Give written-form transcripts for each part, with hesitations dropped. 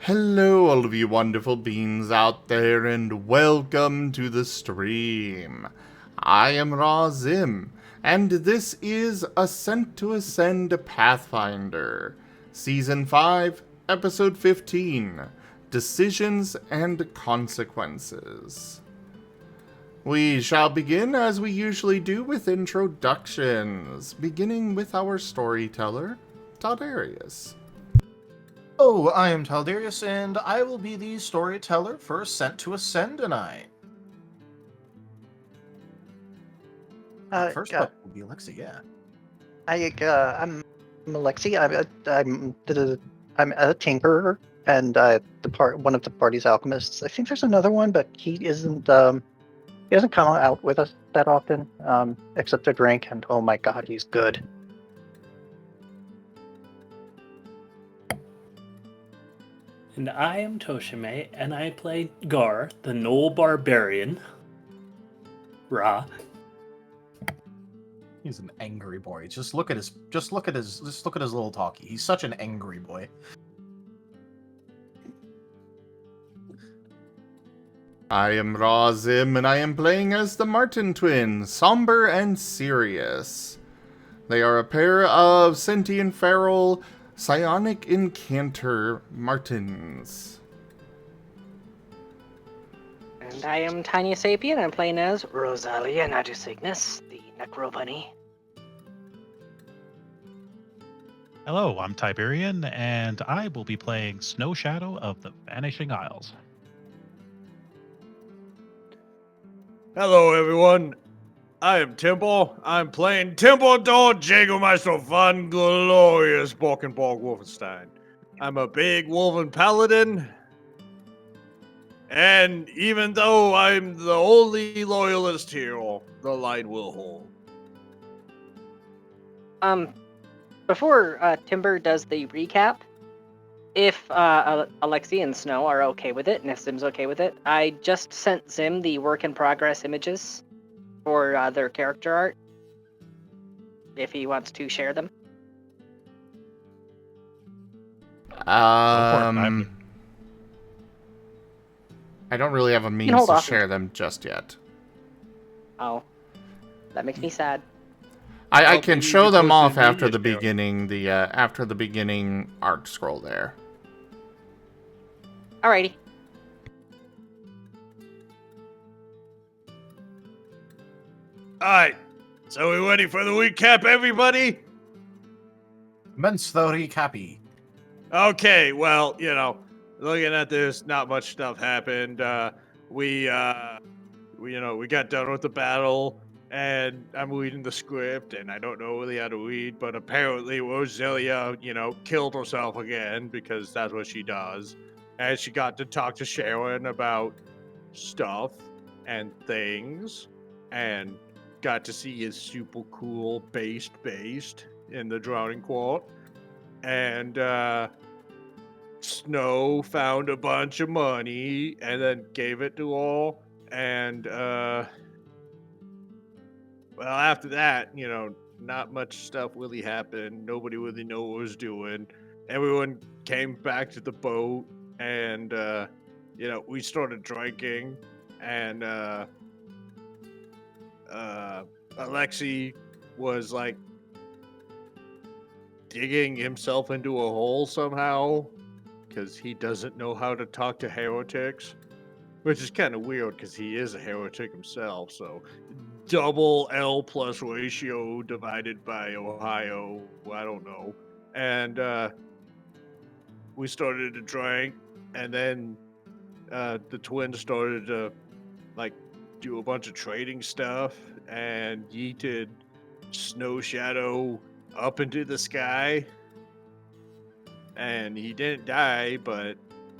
Hello, all of you wonderful beings out there, and welcome to the stream. I am Razim, and this is Ascent to Ascend Pathfinder, Season 5, Episode 15, Decisions and Consequences. We shall begin as we usually do with introductions, beginning with our storyteller, Taldarius. Oh, I am Taldarius, and I will be the storyteller for Ascent to Ascend tonight. First up will be Alexei, yeah. I'm Alexei. I'm a tinkerer and one of the party's alchemists. I think there's another one, but he doesn't come out with us that often, except to drink. And oh my god, he's good. And I am Tochemay, and I play Gar, the Knoll Barbarian. Ra. He's an angry boy. Just look at his little talkie. He's such an angry boy. I am Razim, and I am playing as the Marten twins, Somber and Sirius. They are a pair of sentient feral psionic incanter Martens. And I am Tiny Sapien. I'm playing as Rosalia Nadusignus, the Necro Bunny. Hello, I'm Tiberian, and I will be playing Snow Shadow of the Vanishing Isles. Hello, everyone. I am Timble. I'm playing Timbledore Jägermeister von Glorious Borkenborg Wolfenstein. I'm a big Wolven Paladin. And even though I'm the only loyalist here, the line will hold. Before Timber does the recap, if Alexei and Snow are okay with it, and if Zim's okay with it, I just sent Zim the work-in-progress images for their character art, if he wants to share them. I don't really have a means to share them just yet. Oh, that makes me sad. I can show them off after the beginning art scroll there. Alrighty. Alright, so we ready for the recap, everybody? Commence the recappy. Okay, well, looking at this, not much stuff happened. We got done with the battle, and I'm reading the script, and I don't know really how to read, but apparently Rosalia, killed herself again, because that's what she does. And she got to talk to Sharon about stuff and things, and got to see his super cool based in the Drowning Court. And, Snow found a bunch of money and then gave it to all. And, well, after that, not much stuff really happened. Nobody really knew what was doing. Everyone came back to the boat and, we started drinking. And, Alexei was like digging himself into a hole somehow, because he doesn't know how to talk to heretics, which is kind of weird because he is a heretic himself. So double L plus ratio divided by Ohio, I don't know. And we started to drink, and then the twins started to do a bunch of trading stuff and yeeted Snow Shadow up into the sky. And he didn't die, but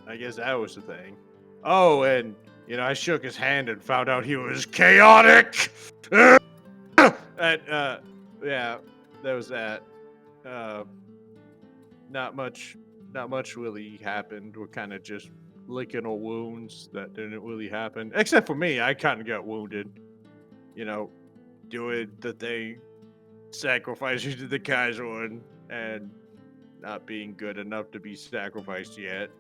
I guess that was the thing. Oh, and, I shook his hand and found out he was chaotic! And, yeah, there was that. Not much really happened. We're kind of just licking our wounds. That didn't really happen. Except for me, I kind of got wounded. Doing the thing, sacrificing to the Kaiser and not being good enough to be sacrificed yet.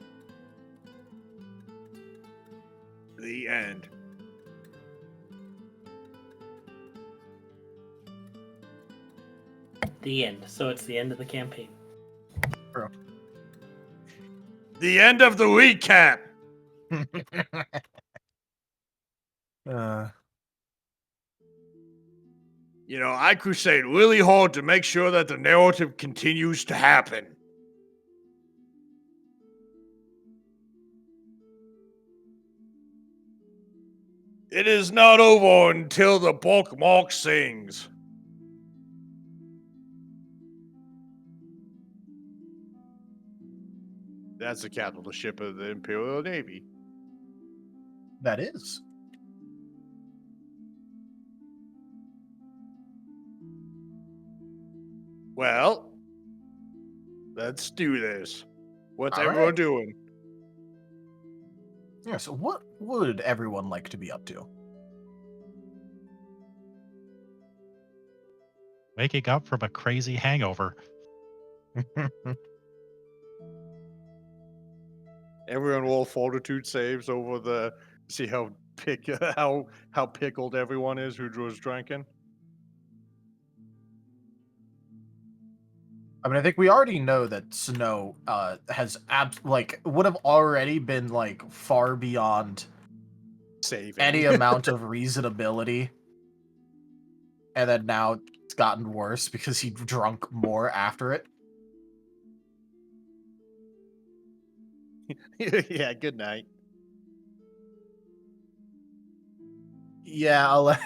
The end. The end. So it's the end of the campaign. The end of the recap. You know, I crusade really hard to make sure that the narrative continues to happen. It is not over until the bookmark sings. That's the capital ship of the Imperial Navy. That is. Well, let's do this. What's All everyone right. doing? Yeah, so what would everyone like to be up to? Waking up from a crazy hangover. Everyone roll fortitude saves over the see how how pickled everyone is who was drinking. I mean, I think we already know that Snow has would have already been like far beyond Saving any amount of reasonability, and then now it's gotten worse because he drunk more after it. Yeah, good night. Yeah,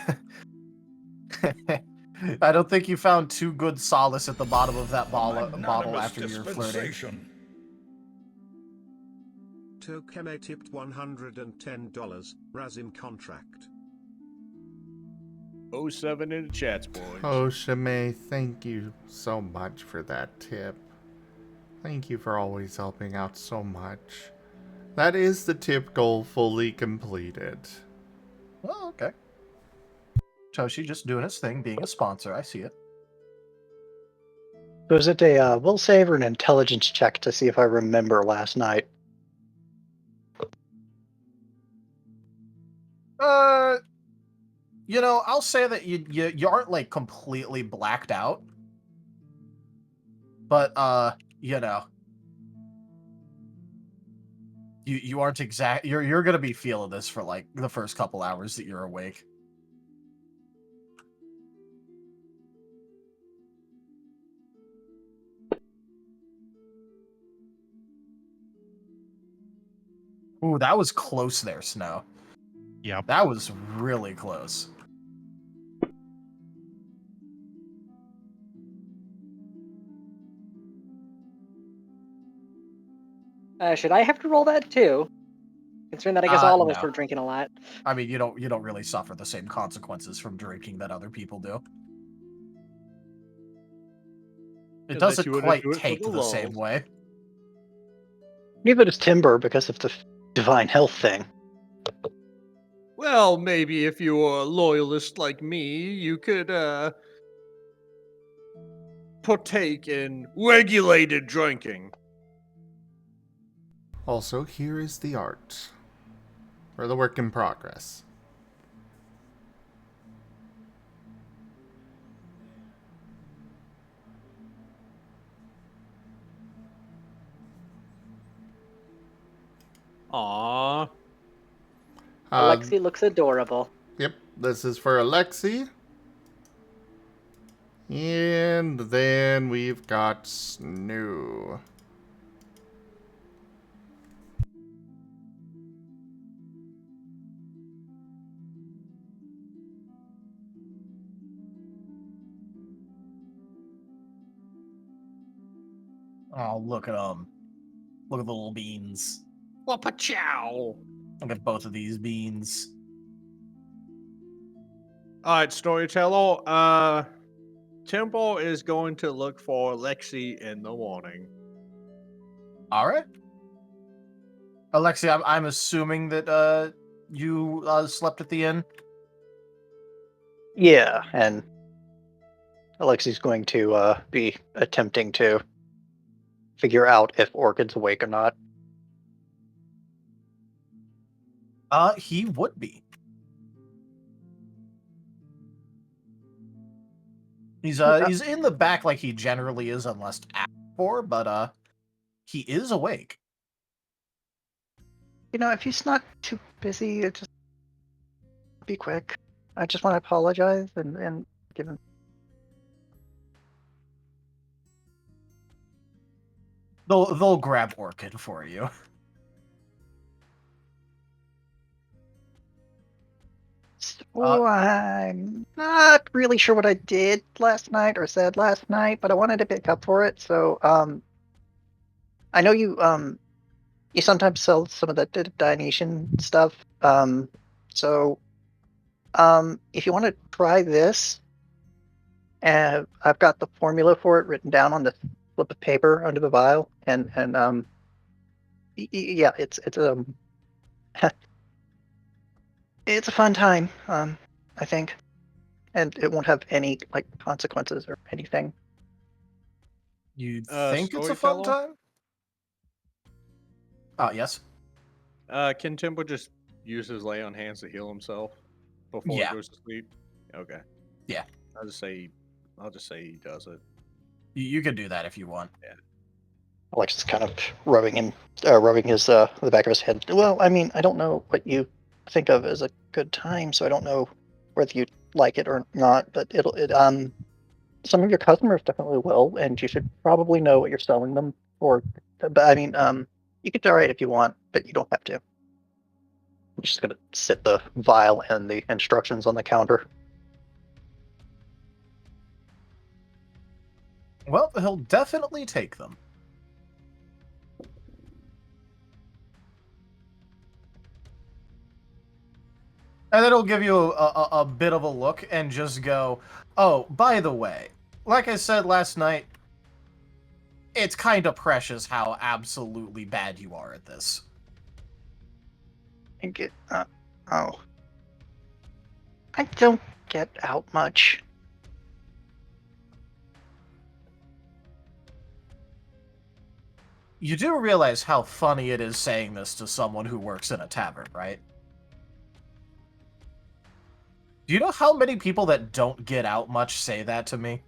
I don't think you found too good solace at the bottom of that bottle after your flirting. Tochemay tipped $110. Razim contract. 07 in the chats, boys. Tochemay, thank you so much for that tip. Thank you for always helping out so much. That is the tip goal fully completed. Oh, okay. Toshi just doing his thing, being a sponsor. I see it. Was it a will save or an intelligence check to see if I remember last night? You know, I'll say that you aren't like completely blacked out, but you know, you aren't exact. You're gonna be feeling this for like the first couple hours that you're awake. Ooh, that was close there, Snow. Yep. That was really close. Should I have to roll that too? Considering that I guess all of us No. were drinking a lot. I mean, you don't really suffer the same consequences from drinking that other people do. It Unless doesn't you wanna quite do it for take the the same lulz. way. Neither does Timber because of the divine health thing. Well, maybe if you were a loyalist like me, you could partake in regulated drinking. Also, here is the art. For the work in progress. Aww. Alexei looks adorable. Yep, this is for Alexei. And then we've got Snoo. Oh, look at them. Look at the little beans. Wapachow. Look at both of these beans. Alright, storyteller. Temple is going to look for Alexei in the morning. All right. Alexei, I'm assuming that you slept at the inn. Yeah, and Alexei's going to be attempting to figure out if Orchid's awake or not. He would be. He's in the back like he generally is, unless asked for, but he is awake. If he's not too busy, just be quick. I just want to apologize and give him. They'll grab Orchid for you. So I'm not really sure what I did last night or said last night, but I wanted to pick up for it. So I know you sometimes sell some of the Dionysian stuff. So if you want to try this, I've got the formula for it written down on the slip of paper under the vial, and yeah, it's it's a fun time, I think, and it won't have any like consequences or anything. You think it's a fun time? Yes. Can Timbo just use his lay on hands to heal himself before Yeah. he goes to sleep? Okay. Yeah. I'll just say he does it. You can do that if you want. Yeah. Alexis kind of rubbing his the back of his head. Well, I mean, I don't know what you think of as a good time, so I don't know whether you like it or not. But some of your customers definitely will, and you should probably know what you're selling them for. But I mean, you can try it if you want, but you don't have to. I'm just gonna sit the vial and the instructions on the counter. Well, he'll definitely take them. And then he'll give you a bit of a look and just go, oh, by the way, like I said last night, it's kind of precious how absolutely bad you are at this. I don't get out much. You do realize how funny it is saying this to someone who works in a tavern, right? Do you know how many people that don't get out much say that to me?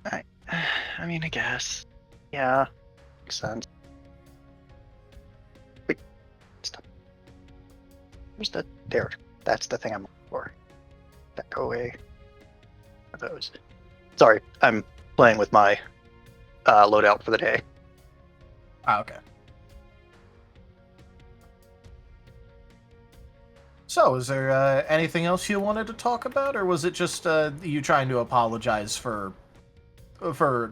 I mean, I guess. Yeah, makes sense. Wait, stop. Where's the... There. That's the thing I'm looking for. That go away. Are those? Sorry, I'm playing with my loadout for the day. Okay. So, is there anything else you wanted to talk about, or was it just you trying to apologize for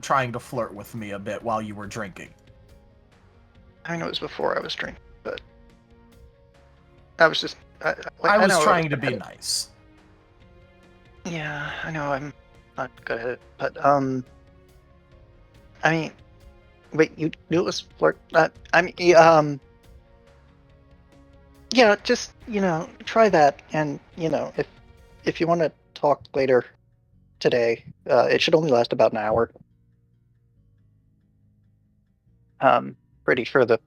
trying to flirt with me a bit while you were drinking? I know it was before I was drinking, but I was just... I was trying to be nice. Yeah, I know I'm not good at it, but I mean, wait, you knew it was flirt? I mean, yeah, just try that, and if you want to talk later today, it should only last about an hour. Pretty sure the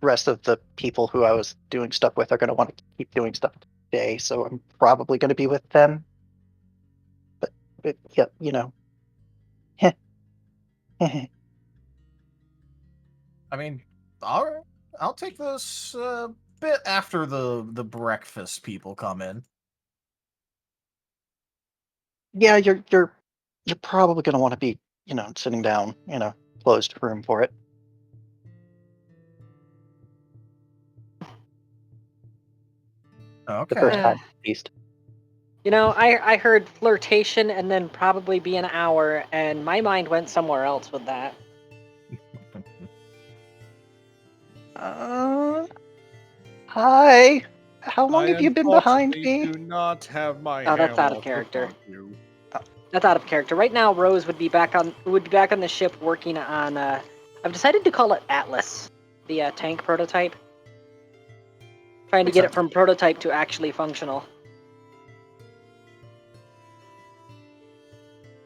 rest of the people who I was doing stuff with are going to want to keep doing stuff today, so I'm probably going to be with them. But yeah, I mean, I'll take this bit after the breakfast people come in. yeah, you're probably going to want to be sitting down in a closed room for it. Okay. The first time, at least. I heard flirtation and then probably be an hour, and my mind went somewhere else with that. Hi. How long have you been behind I me? do not have my Oh, that's out of hammer to character. fuck you. That's out of character. Right now, Rose would be back on the ship working on. I've decided to call it Atlas, the tank prototype. Trying to get it from prototype to actually functional.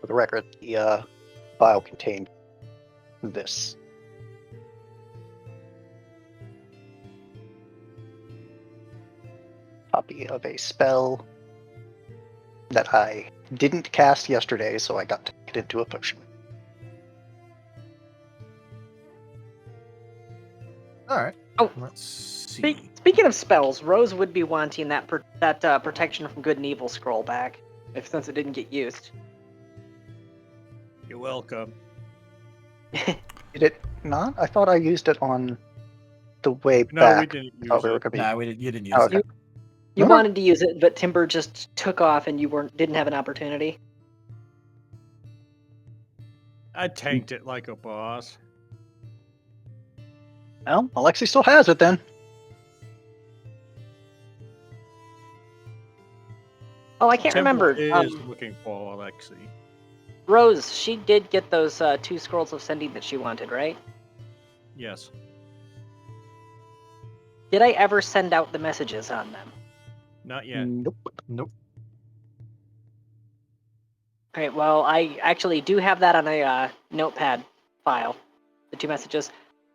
For the record, the vial contained this. copy of a spell that I didn't cast yesterday, so I got to make it into a potion. All right. Oh, Let's see. speaking of spells, Rose would be wanting that protection from good and evil scroll back, since it didn't get used. You're welcome. Did it not? I thought I used it on the way No, back. we didn't I thought use we were it. gonna be... Nah, you didn't use Oh, it. okay. You No, no. wanted to use it, but Timber just took off, and you didn't have an opportunity. I tanked it like a boss. Well, Alexei still has it then. Oh, I can't Timber remember. is looking for Alexei. Rose, she did get those 2 scrolls of sending that she wanted, right? Yes. Did I ever send out the messages on them? Not yet. Nope. Nope. Alright, well, I actually do have that on a notepad file. The 2 messages.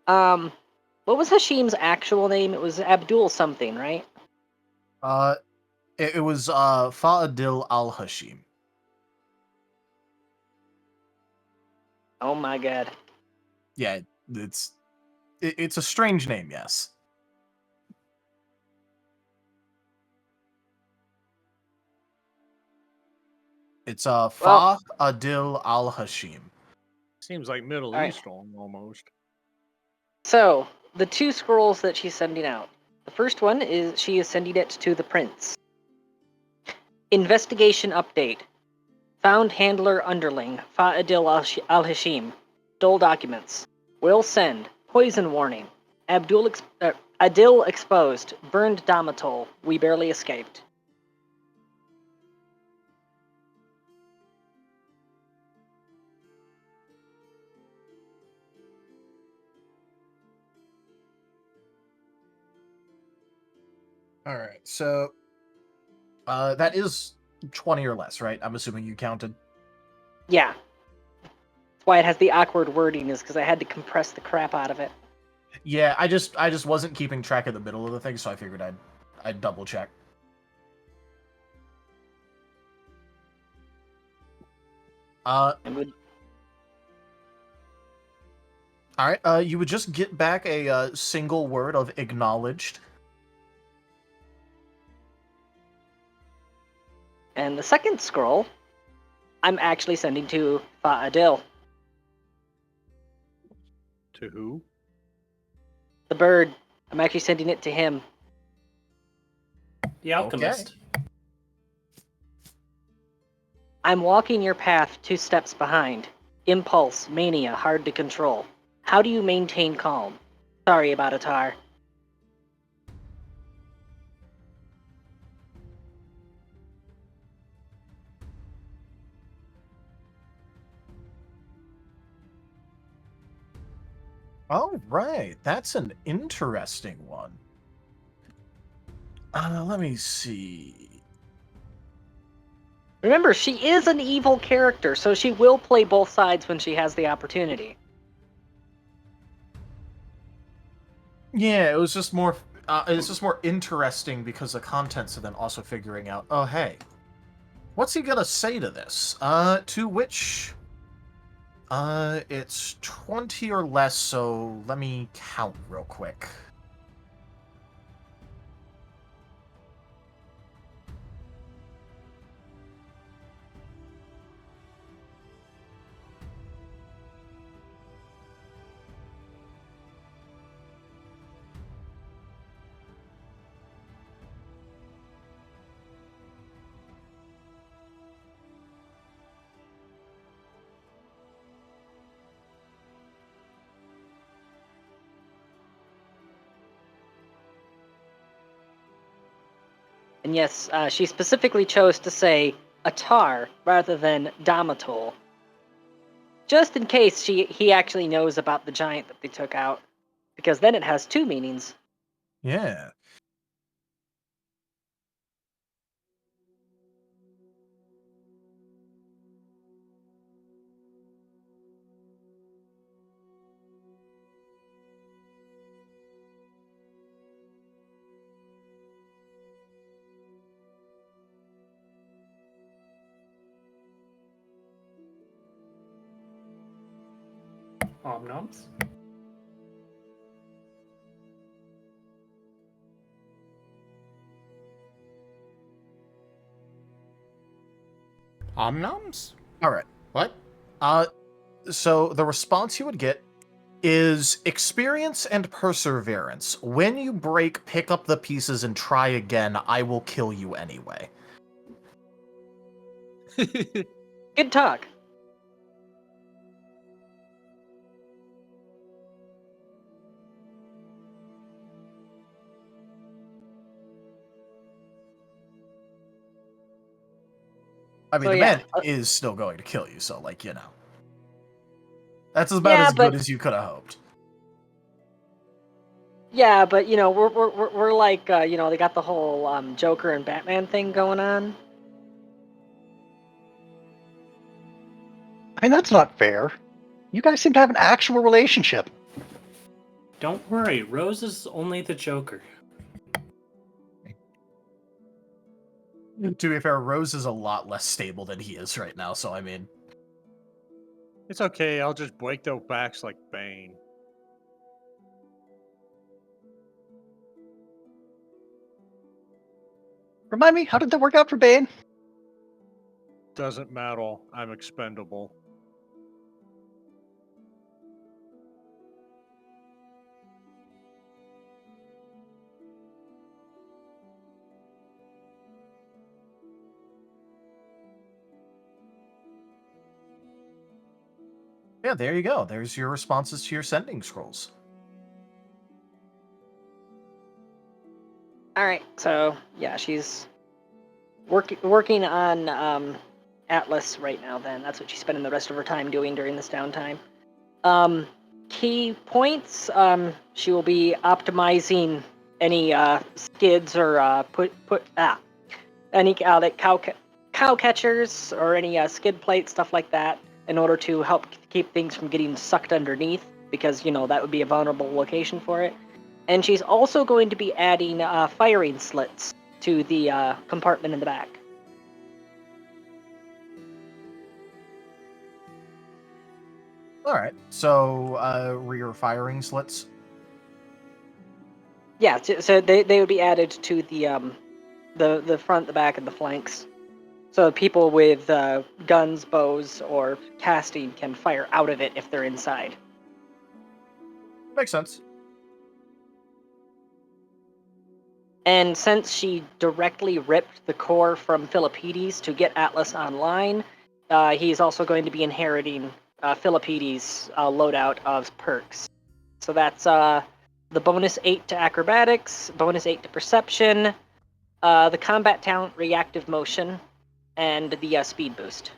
What was Hashim's actual name? It was Abdul something, right? It was Fa'adil al-Hashim. Oh my god. Yeah, it's a strange name, yes. It's Fa'adil al-Hashim. Seems like Middle Alright. Eastern almost. So, the 2 scrolls that she's sending out. The first one is she is sending it to the prince. Investigation update. Found handler underling, Fa'adil al-Hashim. Stole documents. Will send. Poison warning. Adil exposed. Burned Domitol. We barely escaped. All right, so that is 20 or less, right? I'm assuming you counted. Yeah. That's why it has the awkward wording, is because I had to compress the crap out of it. Yeah, I just wasn't keeping track of the middle of the thing, so I figured I'd double check. And would All right, you would just get back a single word of acknowledged. And the second scroll, I'm actually sending to Fa'adil, To who? the bird. I'm actually sending it to him. The alchemist. I'm walking your path 2 steps behind. Impulse, mania, hard to control. How do you maintain calm? Sorry about Atar. All right, that's an interesting one. Let me see. Remember, she is an evil character, so she will play both sides when she has the opportunity. Yeah, it was just more. It's just more interesting because the contents of them also figuring out. Oh, hey, what's he gonna say to this? To which, it's 20 or less. So let me count real quick. And yes, she specifically chose to say Atar rather than Domitol. Just in case he actually knows about the giant that they took out. Because then it has 2 meanings. Yeah. Omnoms. Omnoms? All right. What? So the response you would get is experience and perseverance. When you break, pick up the pieces and try again. I will kill you anyway. Good talk. I mean, So, the yeah, man is still going to kill you, so, like, you know. That's about Yeah, as but- good as you could have hoped. Yeah, but we're like they got the whole Joker and Batman thing going on. I mean, that's not fair. You guys seem to have an actual relationship. Don't worry, Rose is only the Joker. To be fair, Rose is a lot less stable than he is right now, so I mean... It's okay, I'll just break their backs like Bane. Remind me, how did that work out for Bane? Doesn't matter, I'm expendable. Yeah, there you go. There's your responses to your sending scrolls. All right, so yeah, she's working on Atlas right now. Then that's what she's spending the rest of her time doing during this downtime. Key points. She will be optimizing any skids or any like cow catchers or any skid plates, stuff like that, in order to help keep things from getting sucked underneath, because that would be a vulnerable location for it. And she's also going to be adding firing slits to the compartment in the back. All right, so rear firing slits. Yeah, so they would be added to the front, the back, and the flanks. So people with guns, bows, or casting can fire out of it if they're inside. Makes sense. And since she directly ripped the core from Philippides to get Atlas online, he's also going to be inheriting Philippides' loadout of perks. So that's the bonus 8 to acrobatics, bonus 8 to perception, the combat talent reactive motion, and the speed boost.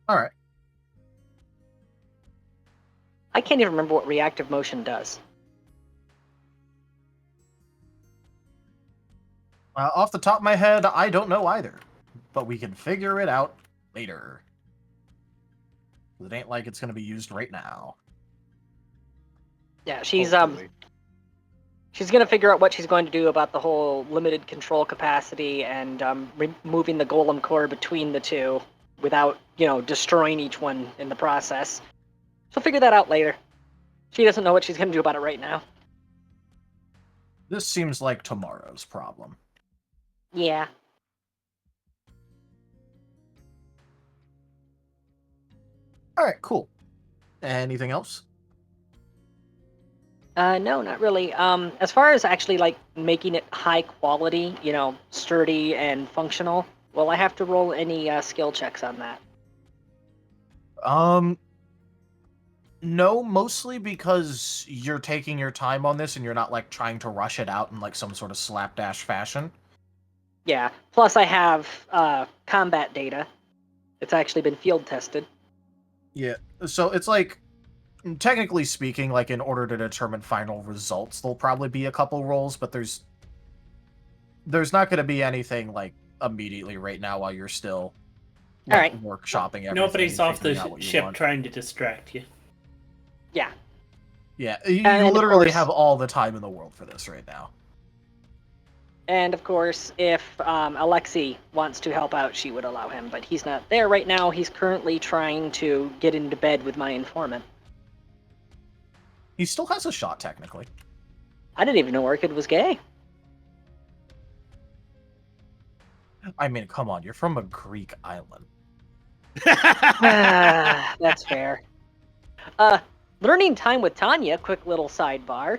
All right. I can't even remember what reactive motion does. Off the top of my head, I don't know either, but we can figure it out later. It ain't like it's going to be used right now. Yeah, she's Hopefully. she's gonna figure out what she's going to do about the whole limited control capacity and removing the golem core between the two without destroying each one in the process. She'll figure that out later. She doesn't know what she's gonna do about it right now. This seems like tomorrow's problem. Yeah. All right, cool. Anything else? No, not really. As far as actually like making it high quality, sturdy and functional, well, I have to roll any skill checks on that. No, mostly because you're taking your time on this and you're not like trying to rush it out in like some sort of slapdash fashion. Yeah. Plus, I have combat data. It's actually been field tested. Yeah. So it's like, technically speaking, like in order to determine final results, there'll probably be a couple rolls, but there's not going to be anything like immediately right now while you're still like, workshopping everything. Nobody's and off figuring the out what you ship want. trying to distract you. Yeah. Yeah, you And of literally course- have all the time in the world for this right now. And of course, if Alexei wants to help out, she would allow him. But he's not there right now. He's currently trying to get into bed with my informant. He still has a shot, technically. I didn't even know Orchid was gay. I mean, come on, you're from a Greek island. That's fair. Learning time with Tanya, quick little sidebar.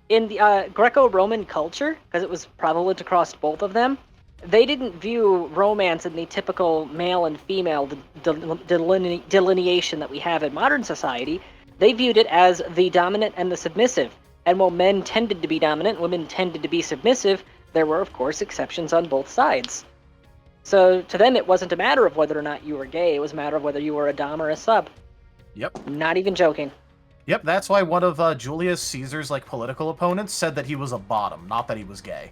In the Greco-Roman culture, because it was prevalent across both of them, they didn't view romance in the typical male and female delineation that we have in modern society. They viewed it as the dominant and the submissive. And while men tended to be dominant, women tended to be submissive, there were, of course, exceptions on both sides. So to them, it wasn't a matter of whether or not you were gay. It was a matter of whether you were a dom or a sub. Yep. Not even joking. Yep, that's why one of Julius Caesar's political opponents said that he was a bottom, not that he was gay.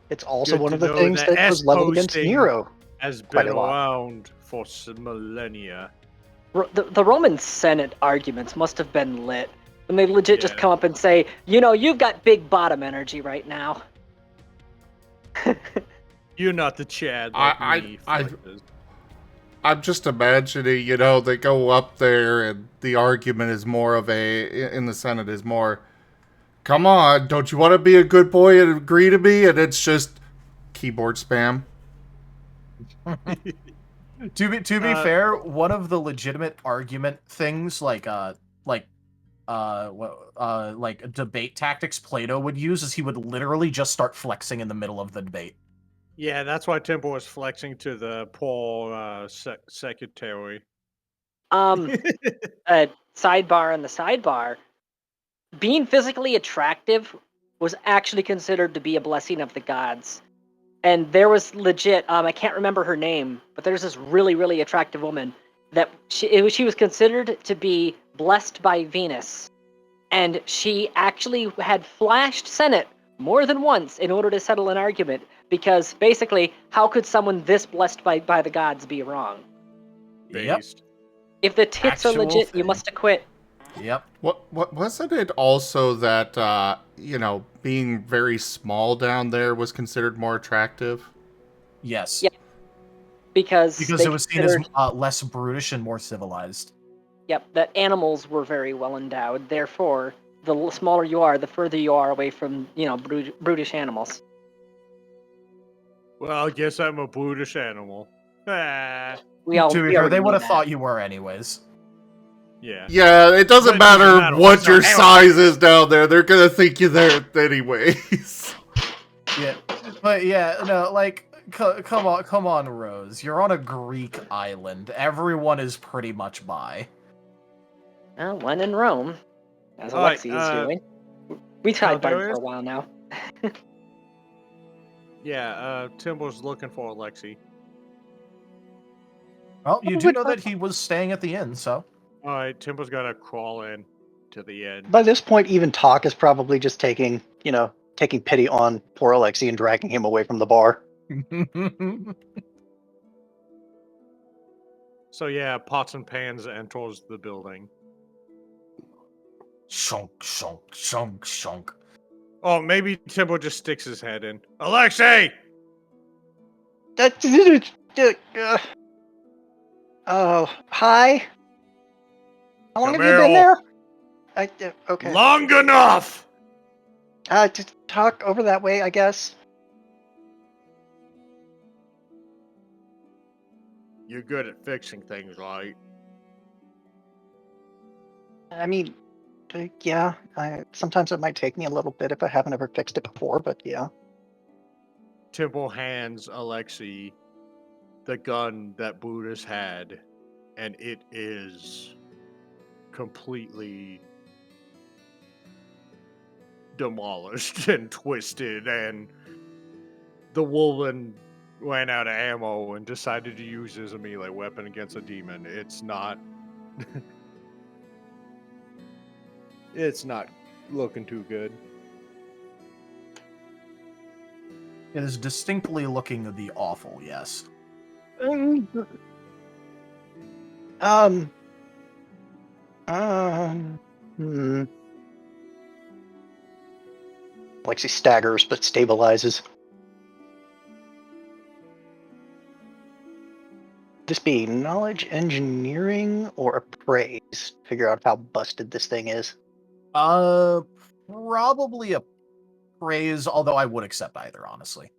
It's also Good one to of the know things that that was leveled against S-posting Nero. has Quite been a lot. around for some millennia. The Roman Senate arguments must have been lit. When they legit just Yeah. come up and say, you've got big bottom energy right now. You're not the Chad like I- me. I- Flickers. I'm just imagining, they go up there and the argument is more of in the Senate is more, come on, don't you want to be a good boy and agree to me? And it's just keyboard spam. To be fair, one of the legitimate argument things like debate tactics Plato would use is he would literally just start flexing in the middle of the debate. Yeah, that's why Temple was flexing to the poor secretary. A sidebar on the sidebar. Being physically attractive was actually considered to be a blessing of the gods. And there was legit, I can't remember her name, but there's this really, really attractive woman that she was considered to be blessed by Venus. And she actually had flashed Senate more than once in order to settle an argument, because basically, how could someone this blessed by the gods be wrong? Yep. Based. If the tits Actual are legit, you thing. must acquit. Yep. What wasn't it also that being very small down there was considered more attractive? Yes. Yeah. Because Because they it was seen as considered- less brutish and more civilized. Yep, that animals were very well endowed. Therefore, the smaller you are, the further you are away from, brutish animals. Well, I guess I'm a brutish animal. Ah, We all. To be we fair, already they knew would have that. thought you were anyways. yeah. Yeah, it doesn't But it doesn't matter matter what what's your our hero. size is down there. They're gonna think you're there anyways. Yeah, but yeah, no, come on, Rose. You're on a Greek island. Everyone is pretty much bi. Well, one in Rome, as All right, Alexei is doing. We tried for Darius? a while now. Yeah, Timble's looking for Alexei. Well, you do know that he was staying at the inn, so. Alright, Timble's gotta crawl in to the end. By this point, even Talk is probably just taking pity on poor Alexei and dragging him away from the bar. So yeah, pots and pans enters the building. Shunk, shunk, shunk, shunk. Oh, maybe Timble just sticks his head in. Alexei! Oh, hi. How long Come have you been here. there? Okay. Long enough! Just talk over that way, I guess. You're good at fixing things, right? I mean, yeah. Sometimes it might take me a little bit if I haven't ever fixed it before, but yeah. Timble hands Alexei the gun that Brutus had, and it is completely demolished and twisted, and the woman ran out of ammo and decided to use it as a melee weapon against a demon. It's not it's not looking too good. It is distinctly looking the awful, yes. Hmm. Alexei staggers but stabilizes. This be knowledge engineering or appraise? Figure out how busted this thing is. Probably a praise, although I would accept either, honestly.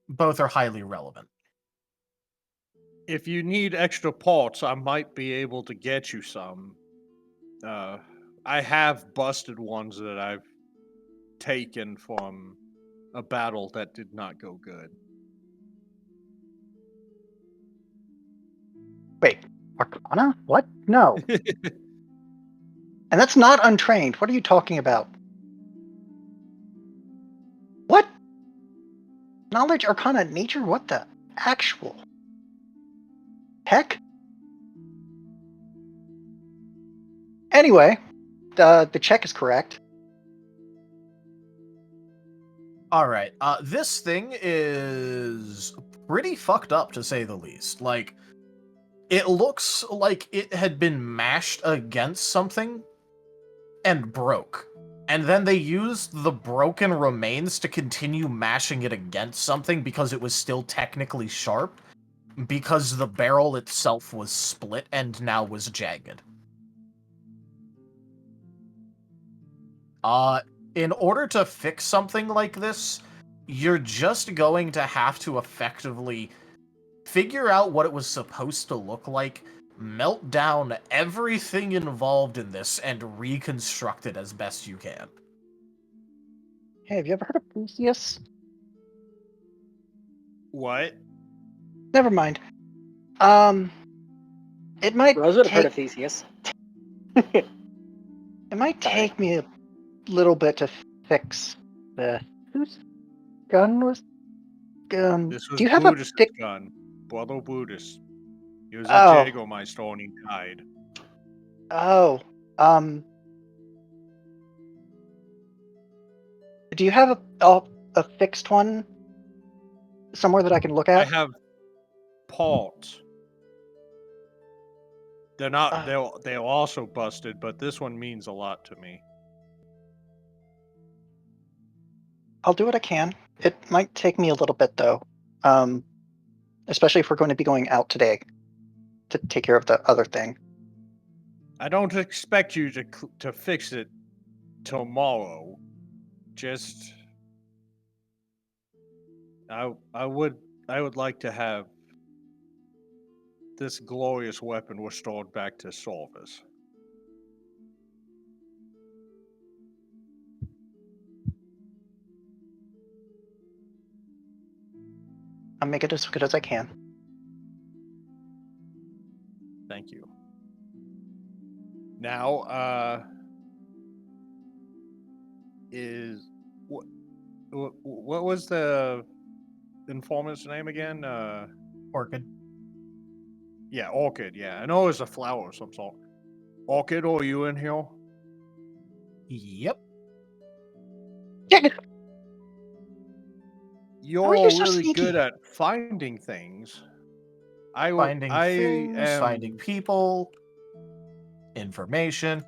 Both are highly relevant. If you need extra parts, I might be able to get you some. I have busted ones that I've taken from a battle that did not go good. Wait, Arcana? What? No. And that's not untrained. What are you talking about? What? Knowledge, Arcana, nature? What the actual heck? Anyway, the check is correct. All right. This thing is pretty fucked up, to say the least. Like, it looks like it had been mashed against something and broke. And then they used the broken remains to continue mashing it against something because it was still technically sharp, because the barrel itself was split and now was jagged. In order to fix something like this, you're just going to have to effectively figure out what it was supposed to look like, melt down everything involved in this, and reconstruct it as best you can. Hey, have you ever heard of Theseus? What? Never mind. It might Rose would have heard take of Theseus. it might Sorry. take me a little bit to fix the whose gun was This was do you have Buddhist a stick? gun. Brother Buddhist. He was a Oh. Jägermeister and he died. Oh, do you have a fixed one somewhere that I can look I at? have parts. They're not. They're also busted, but this one means a lot to me. I'll do what I can. It might take me a little bit though, especially if we're going to be going out today to take care of the other thing. I don't expect you to fix it tomorrow. Just I would like to have this glorious weapon restored back to service. I'll make it as good as I can. Thank you. Now, what was the informant's name again? Orchid. Yeah, Orchid. Yeah, I know it was a flower of some sort. Orchid, are you in here? Yep. You're How are you so really sneaky? good at finding things. Finding things, finding people, information.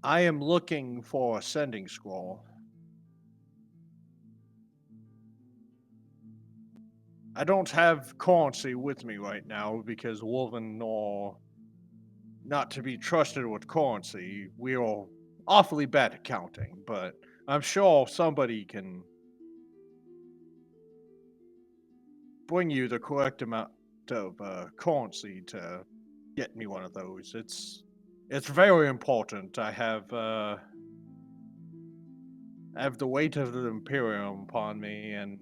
I am looking for a sending scroll. I don't have currency with me right now because Wolven are not to be trusted with currency. We are awfully bad at counting, but I'm sure somebody can bring you the correct amount of currency to get me one of those. It's very important. I have the weight of the Imperium upon me, and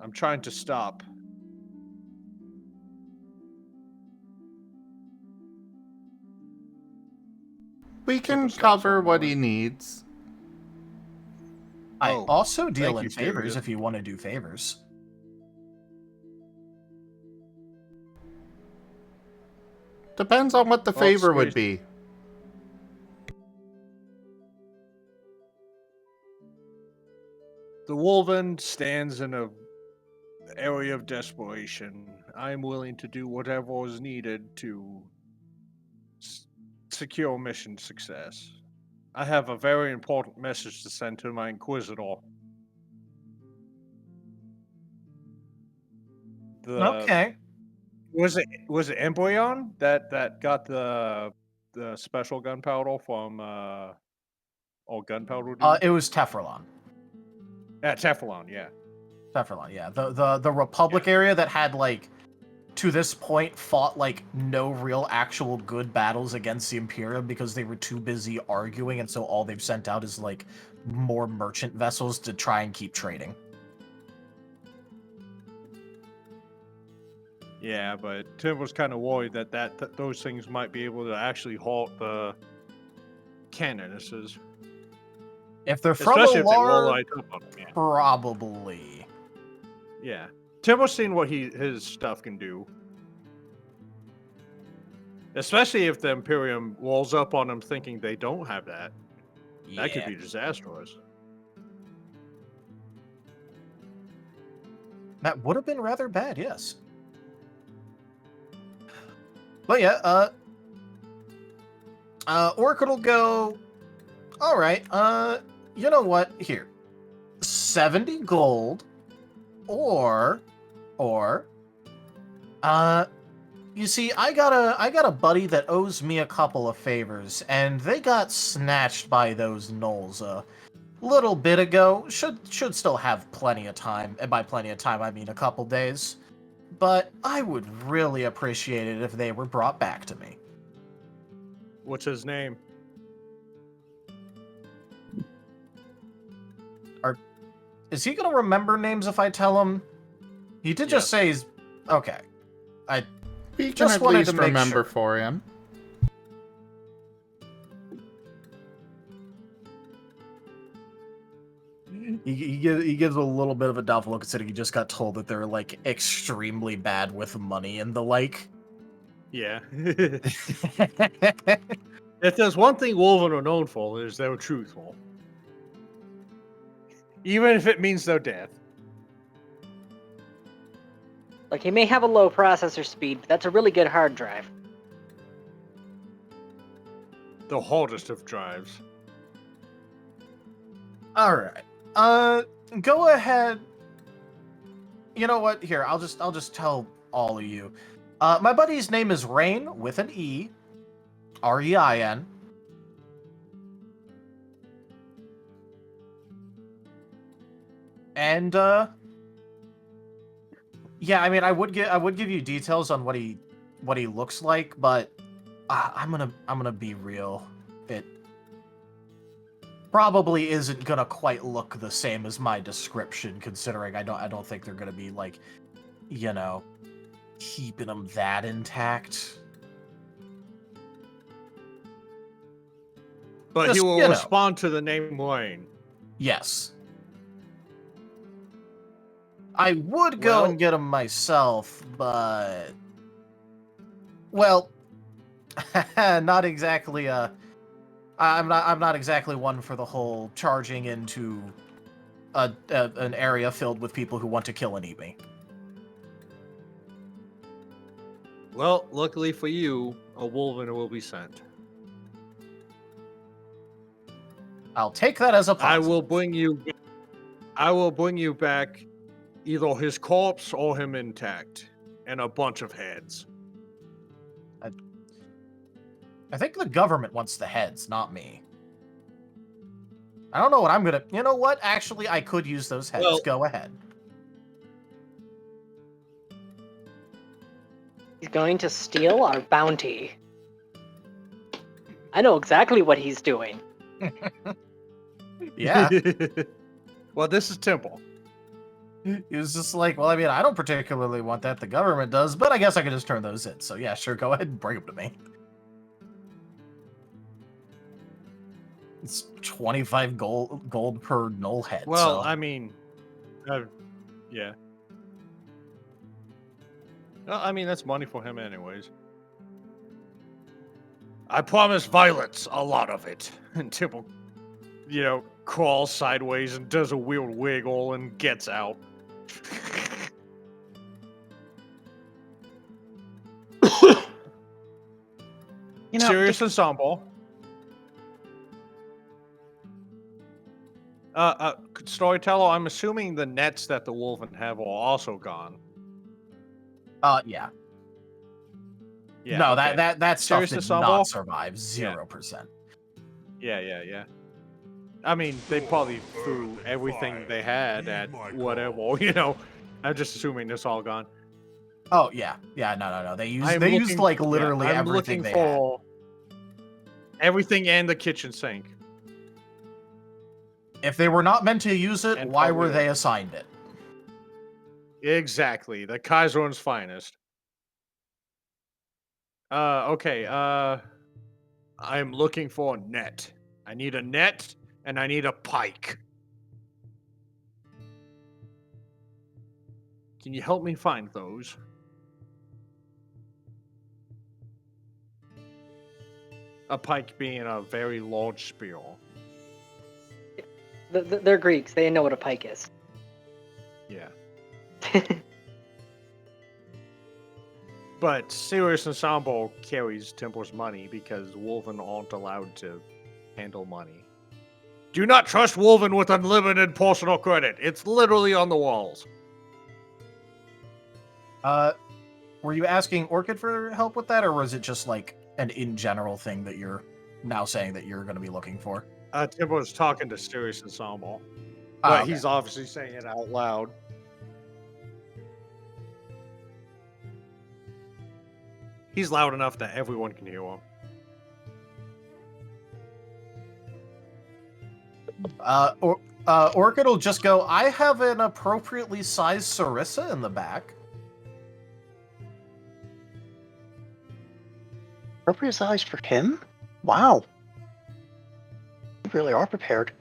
I'm trying to stop. We can Superstar cover what somewhere. he needs. I Oh, also deal thank in you, favors Tiberian. if you want to do favors. Depends on what the Oh, favor would excuse- be. The Wolven stands in a area of desperation. I'm willing to do whatever is needed to secure mission success. I have a very important message to send to my Inquisitor. Okay. Was it Embryon that got the special gunpowder from or gunpowder dude? It was Tefralon. Teflon, yeah. Tefralon, yeah. The Republic area that had, like, to this point, fought, like, no real actual good battles against the Imperium because they were too busy arguing, and so all they've sent out is, like, more merchant vessels to try and keep trading. Yeah, but Tim was kind of worried that those things might be able to actually halt the cannonesses. If they're from Especially a if they roll large, right up on them, yeah. probably. Yeah. Tim was seeing what his stuff can do. Especially if the Imperium rolls up on them thinking they don't have that. Yeah. That could be disastrous. That would have been rather bad, yes. But yeah, Orchid will go, alright, you know what, here. 70 gold, or, you see, I got a buddy that owes me a couple of favors, and they got snatched by those gnolls a little bit ago. Should still have plenty of time, and by plenty of time I mean a couple days. But I would really appreciate it if they were brought back to me. What's his name? Is he gonna remember names if I tell him? He did just say he's... Okay. We can Just at wanted least to make remember sure. for him. He gives a little bit of a doubtful look, considering he just got told that they're, like, extremely bad with money and the like. Yeah. If there's one thing Wolven are known for, is they're truthful. Even if it means their death. Like, he may have a low processor speed, but that's a really good hard drive. The hardest of drives. Alright. Go ahead. You know what? Here, I'll just tell all of you. My buddy's name is Rain, with an E. R-E-I-N. And, yeah, I mean, I would give you details on what he looks like, but I'm gonna be real. It probably isn't gonna quite look the same as my description, considering I don't think they're gonna be, like, you know, keeping them that intact. But Just, he will you know. respond to the name Wayne. Yes. I would go and get them myself, but... Well, not exactly, I'm not exactly one for the whole charging into an area filled with people who want to kill and eat me. Well, luckily for you, a Wolven will be sent. I'll take that as a positive. I will bring you back either his corpse or him intact, and a bunch of heads. I think the government wants the heads, not me. I don't know what I'm gonna... You know what? Actually, I could use those heads. Well, go ahead. He's going to steal our bounty. I know exactly what he's doing. Yeah. Well, this is Temple. He was just like, well, I mean, I don't particularly want that. The government does, but I guess I could just turn those in. So yeah, sure, go ahead and bring them to me. It's 25 gold per null head. Well, so. I mean, yeah. Well, I mean, that's money for him anyways. I promise violence, a lot of it. And Temple, crawls sideways and does a weird wiggle and gets out. Serious ensemble. Storyteller, I'm assuming the nets that the Wolven have are also gone. Yeah. Yeah. No, okay. that stuff Serious did ensemble? not survive. 0%. Yeah. I mean, they probably threw everything they had at whatever, you know. I'm just assuming it's all gone. Oh yeah, no. They used like literally I'm everything looking they for everything and the kitchen sink. had. If they were not meant to use it, And why were probably they assigned it? Exactly, the Kaiser's finest. Okay, I'm looking for a net. I need a net, and I need a pike. Can you help me find those? A pike being a very large spear. They're Greeks. They know what a pike is. Yeah. But Serious Ensemble carries Temple's money because Wolven aren't allowed to handle money. Do not trust Wolven with unlimited personal credit. It's literally on the walls. Were you asking Orchid for help with that, or was it just like an in general thing that you're now saying that you're going to be looking for? Temple was talking to Serious Ensemble, Ah, but okay. he's obviously saying it out loud. He's loud enough that everyone can hear him. Orchid will just go, I have an appropriately sized Sarissa in the back. Appropriate size for him? Wow. You really are prepared.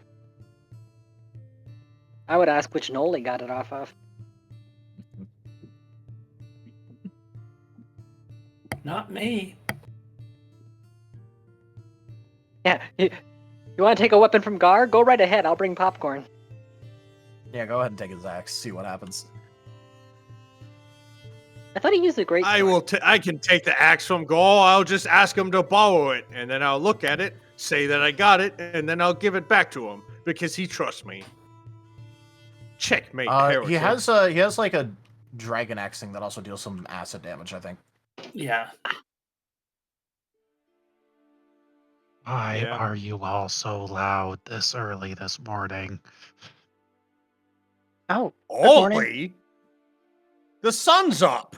I would ask which knoll he got it off of. Not me. Yeah. You want to take a weapon from Gar? Go right ahead. I'll bring popcorn. Yeah, go ahead and take his axe, see what happens. I thought he used a great sword. I can take the axe from Gaul. I'll just ask him to borrow it, and then I'll look at it, say that I got it, and then I'll give it back to him because he trusts me. Checkmate. He has like a dragon axe thing that also deals some acid damage, I think. Yeah. Why Yeah. are you all so loud this early this morning? Oh, good morning. Only? The sun's up.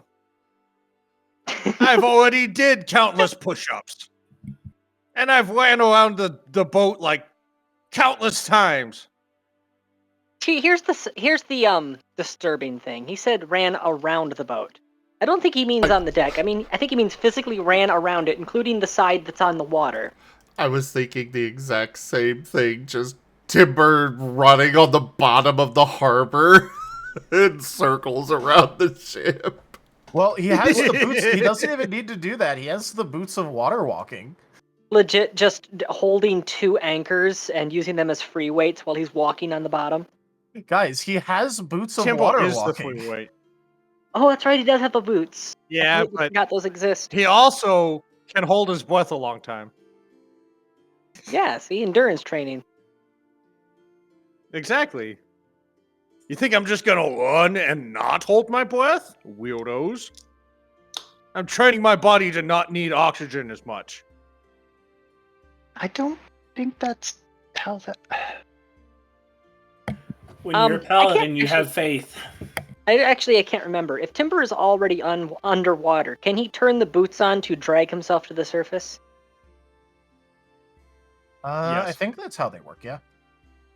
I've already did countless push-ups. And I've ran around the boat like countless times. See, here's the disturbing thing. He said ran around the boat. I don't think he means on the deck. I think he means physically ran around it, including the side that's on the water. I was thinking the exact same thing, just Timber running on the bottom of the harbor in circles around the ship. Well, he has the boots. He doesn't even need to do that. He has the boots of water walking. Legit just holding 2 anchors and using them as free weights while he's walking on the bottom. Guys, he has boots of Timber water is walking. the free weight. Oh, that's right. He does have the boots. Yeah, I but forgot those exist. he also can hold his breath a long time. Yeah, see, endurance training. Exactly. You think I'm just gonna run and not hold my breath? Weirdos. I'm training my body to not need oxygen as much. I don't think that's how that. When you're a paladin, you have faith. I can't remember. If Timber is already underwater, can he turn the boots on to drag himself to the surface? I Yes. think that's how they work, yeah.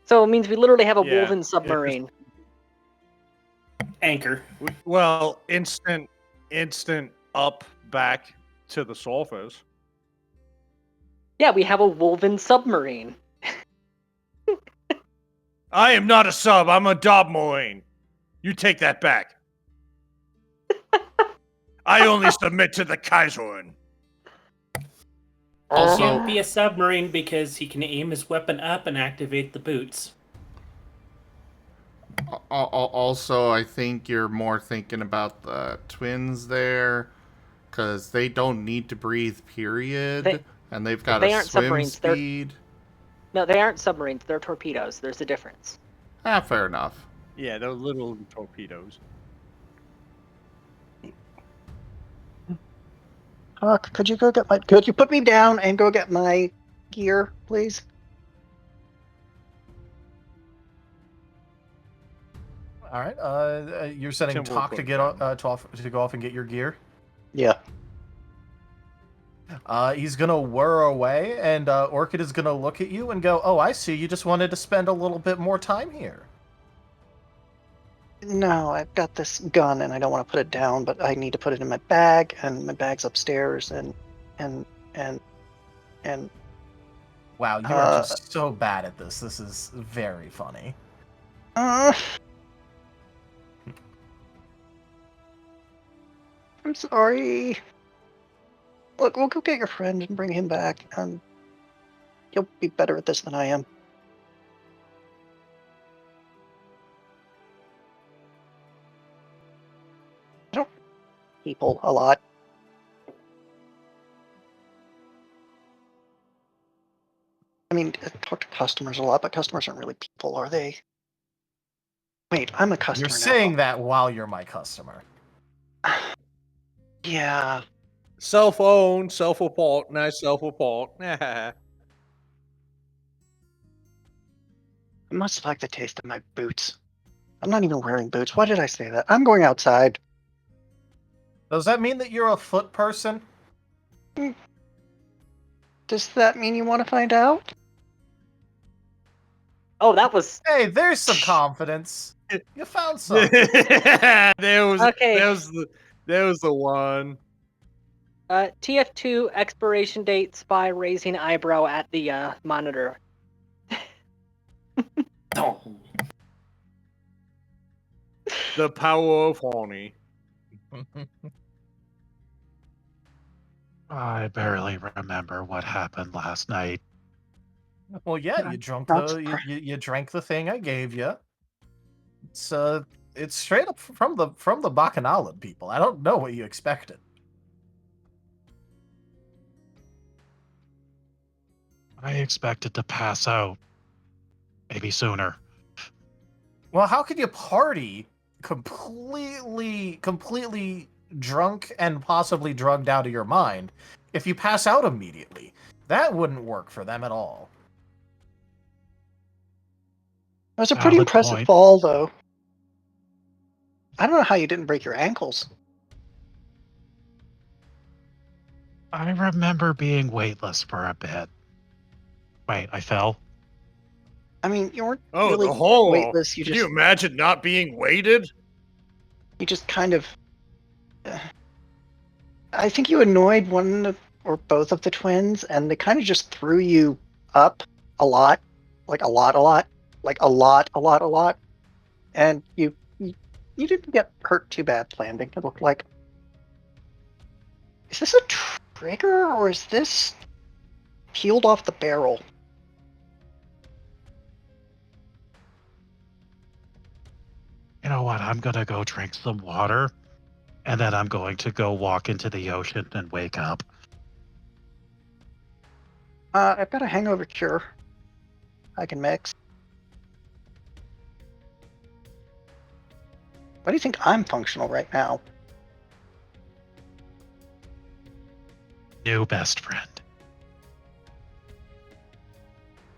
So it means we literally have a Yeah, woven submarine. Anchor. Well, instant up back to the surface. Yeah, we have a woven submarine. I am not a sub. I'm a submarine. You take that back. I only submit to the Kaiserin. He Also, can't be a submarine because he can aim his weapon up and activate the boots. also, I think you're more thinking about the twins there, because they don't need to breathe, period, and they've got they a aren't swim submarines, speed. No, they aren't submarines. They're torpedoes. There's a difference. Fair enough. Yeah, those little torpedoes. Could you go get my? Could you put me down and go get my gear, please? All right. You're sending Tim will Talk put to it get down. to go off and get your gear. Yeah. He's gonna whir away, and Orchid is gonna look at you and go, "Oh, I see. You just wanted to spend a little bit more time here." No, I've got this gun and I don't want to put it down, but I need to put it in my bag, and my bag's upstairs, and and Wow, you are just so bad at this. This is very funny. I'm sorry. Look, we'll go get your friend and bring him back, and you'll be better at this than I am. I don't people a lot. I mean, I talk to customers a lot, but customers aren't really people, are they? Wait, I'm a customer You're now. saying that while you're my customer. Yeah. Self-owned, self-report, nice self-report. I must like the taste of my boots. I'm not even wearing boots. Why did I say that? I'm going outside. Does that mean that you're a foot person? Does that mean you want to find out? Oh, that was Hey, there's some confidence. You found some. there was Okay. there was the one. TF2 expiration date. Spy raising eyebrow at the monitor. Oh. The power of honey. I barely remember what happened last night. Well, yeah, you drunk Not the you drank the thing I gave you. It's straight up from the Bacchanal people. I don't know what you expected. I expected to pass out. Maybe sooner. Well, how could you party completely drunk and possibly drugged out of your mind if you pass out immediately? That wouldn't work for them at all. It was a pretty Valid impressive point. fall, though. I don't know how you didn't break your ankles. I remember being weightless for a bit. Wait, I fell? I mean, you weren't Oh, really the hole. weightless. Can you imagine not being weighted? You just kind of. I think you annoyed one or both of the twins, and they kind of just threw you up a lot, like a lot, like a lot, and you didn't get hurt too bad landing. It looked like. Is this a trigger, or is this peeled off the barrel? You know what? I'm gonna go drink some water, and then I'm going to go walk into the ocean and wake up. I've got a hangover cure. I can mix. Why do you think I'm functional right now? New best friend.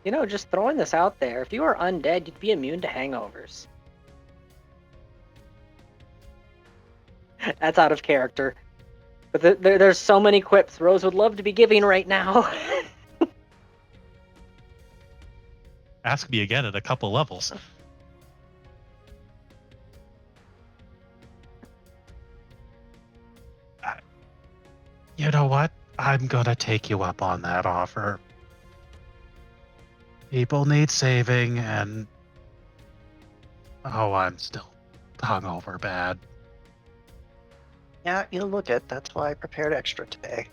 You know, just throwing this out there. If you were undead, you'd be immune to hangovers. That's out of character. But there's so many quips Rose would love to be giving right now. Ask me again at a couple levels. You know what? I'm gonna take you up on that offer. People need saving, and I'm still hungover bad. Yeah, you look it. That's why I prepared extra today.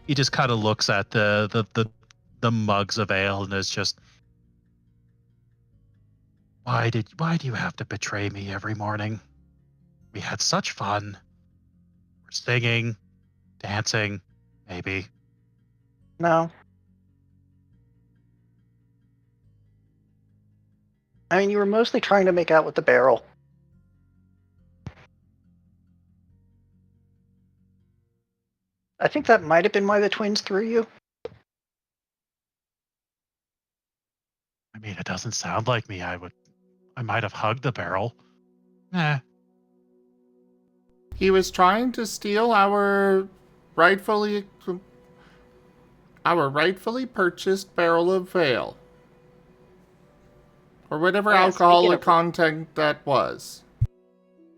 He just kind of looks at the mugs of ale and is just, why do you have to betray me every morning? We had such fun. We're singing, dancing, maybe. No. I mean, you were mostly trying to make out with the barrel. I think that might have been why the twins threw you. I mean, it doesn't sound like me. I might have hugged the barrel. Eh. He was trying to steal rightfully our rightfully purchased barrel of ale. Or whatever Yeah, alcoholic content that was.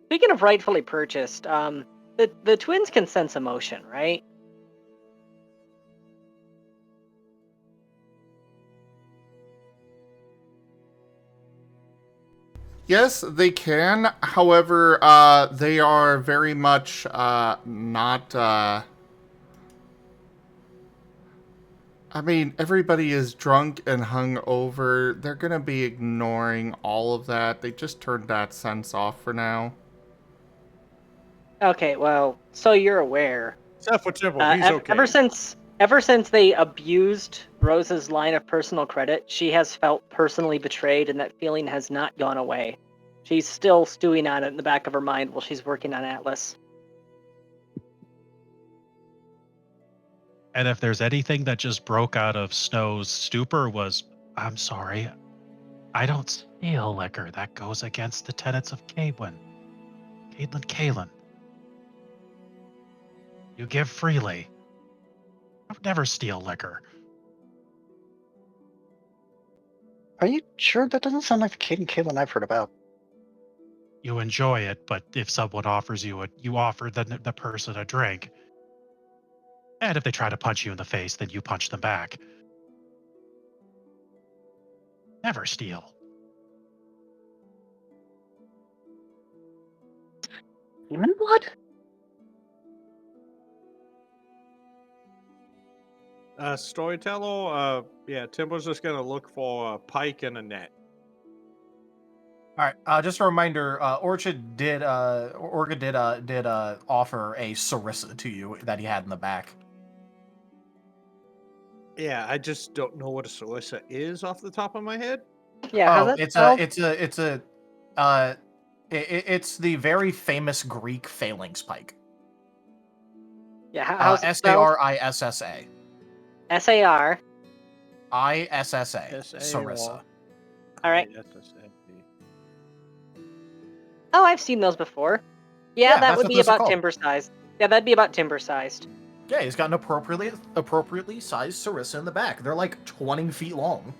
Speaking of rightfully purchased, the twins can sense emotion, right? Yes, they can. However, they are very much not. I mean, everybody is drunk and hung over. They're gonna be ignoring all of that. They just turned that sense off for now. Okay, well, so you're aware. Except for Temple, he's okay. Ever since they abused Rose's line of personal credit, she has felt personally betrayed, and that feeling has not gone away. She's still stewing on it in the back of her mind while she's working on Atlas. And if there's anything that just broke out of Snow's stupor was, I'm sorry, I don't steal liquor. That goes against the tenets of Caitlin. Caitlin. You give freely. I would never steal liquor. Are you sure that doesn't sound like the Kate and Caitlin I've heard about? You enjoy it, but if someone offers you you offer the person a drink. And if they try to punch you in the face, then you punch them back. Never steal. Human blood? Storyteller, yeah, Timber's just gonna look for a pike and a net. All right. Just a reminder. Orga did offer a Sarissa to you that he had in the back. Yeah, I just don't know what a Sarissa is off the top of my head. Yeah, how's Oh, that spelled? It's the very famous Greek phalanx pike. Yeah, how's it spelled? Sarissa. S-A-R. ISSA. Sarissa. All right. Oh, I've seen those before. Yeah, that that's would what be those are about called. timber sized. Yeah, that'd be about timber sized. Yeah, he's got an appropriately sized Sarissa in the back. They're like 20 feet long.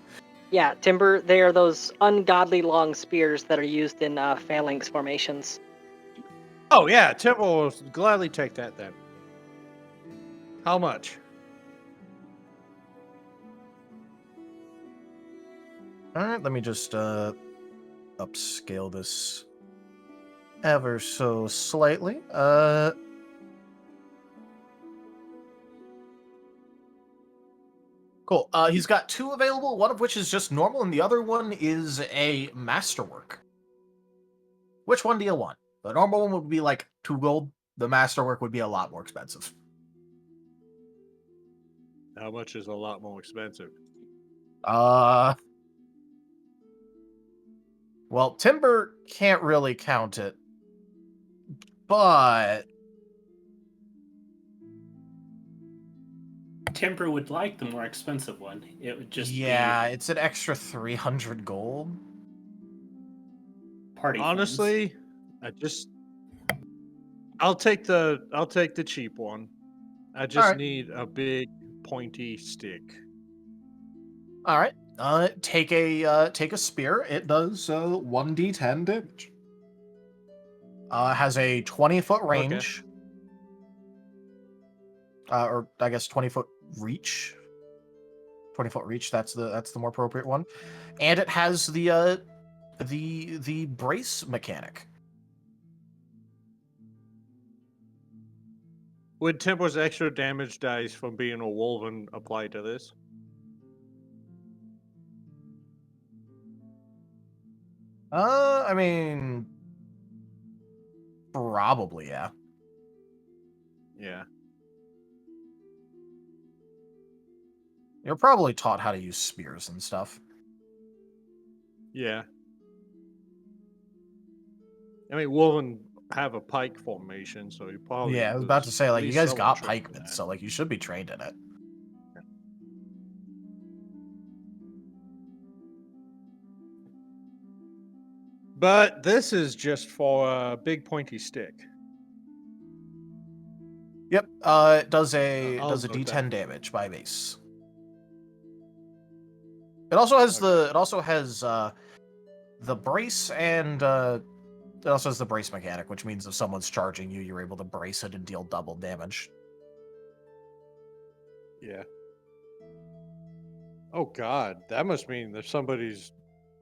Yeah, timber, they are those ungodly long spears that are used in phalanx formations. Oh yeah, Timber will gladly take that then. How much? All right, let me just upscale this ever so slightly. Cool. He's got two available, one of which is just normal, and the other one is a masterwork. Which one do you want? The normal one would be like 2 gold. The masterwork would be a lot more expensive. How much is a lot more expensive? Well, Timber can't really count it, but Timber would like the more expensive one. It would just it's an extra 300 gold. Party Honestly, I'll take the cheap one. I just need a big pointy stick. All right. Take a spear. It does 1d10 damage. Has a 20-foot range. Or I guess 20-foot reach. 20-foot reach. That's the more appropriate one. And it has the brace mechanic. Would Timber's extra damage dice from being a wolven apply to this? I mean, probably, yeah. Yeah. You're probably taught how to use spears and stuff. Yeah. I mean, Wolven have a pike formation, so he probably Yeah, I was about to say, at like, you least guys somewhat got trained in pikemen, that. so, like, you should be trained in it. But this is just for a big pointy stick. Yep, it does a I'll note D10 that. damage by base. It also has the brace and it also has the brace mechanic, which means if someone's charging you, you're able to brace it and deal double damage. Yeah. Oh god, that must mean that somebody's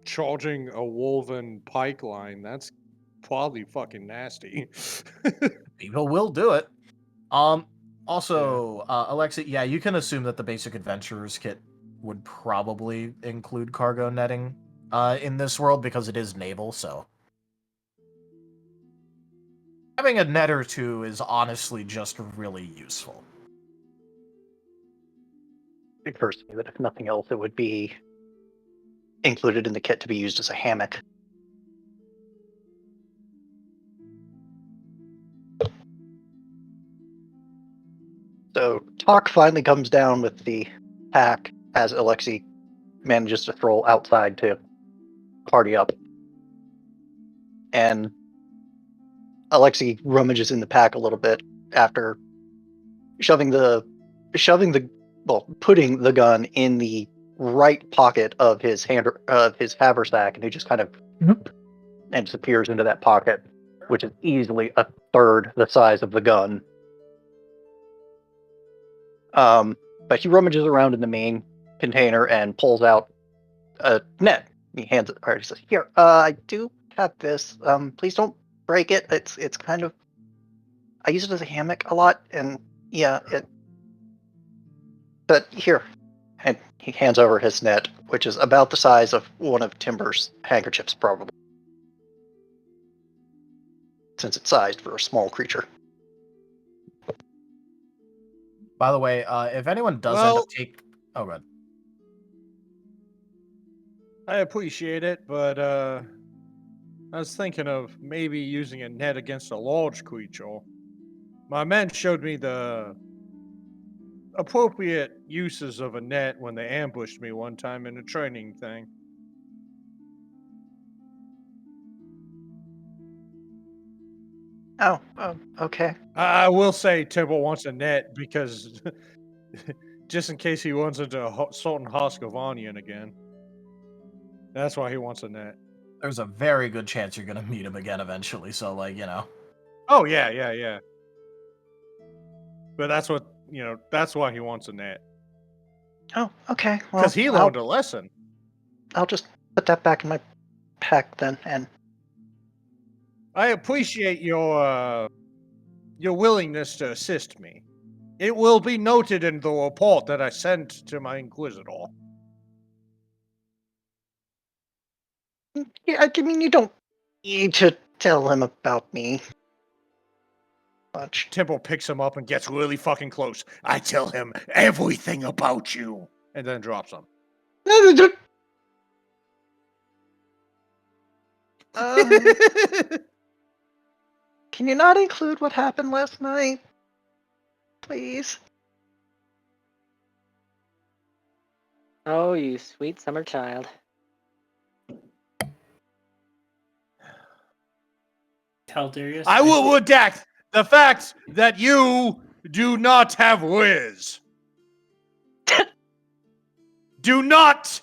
charging a woven pike line. That's probably fucking nasty. People will do it. Also, Alexei, yeah, you can assume that the basic adventurer's kit would probably include cargo netting in this world because it is naval, so having a net or two is honestly just really useful. I think personally that if nothing else, it would be included in the kit to be used as a hammock. So Talk finally comes down with the pack as Alexei manages to stroll outside to party up. And Alexei rummages in the pack a little bit after putting the gun in the right pocket of his haversack, and he just kind of and disappears into that pocket, which is easily a third the size of the gun. But he rummages around in the main container and pulls out a net. He hands it to her. He says, "Here, I do have this. Please don't break it. It's kind of, I use it as a hammock a lot, and yeah, but here." And he hands over his net, which is about the size of one of Timber's handkerchiefs, probably, since it's sized for a small creature. By the way, if anyone does end Well- up take... Oh, good. I appreciate it, but I was thinking of maybe using a net against a large creature. My men showed me the appropriate uses of a net when they ambushed me one time in a training thing. Oh, okay. I will say Timber wants a net because just in case he runs into a Sultan Hoskavanian again. That's why he wants a net. There's a very good chance you're going to meet him again eventually, so, like, you know. Oh, yeah. But that's what, that's why he wants a net. Oh, okay. Well, Because he learned a lesson. I'll just put that back in my pack then, and I appreciate your willingness to assist me. It will be noted in the report that I sent to my Inquisitor. yeah, I mean, you don't need to tell him about me much. Temple picks him up and gets really fucking close. I tell him everything about you. And then drops him. Can you not include what happened last night? Please? Oh, you sweet summer child. Taldarius, I will redact the fact that you do not have Wiz. Do not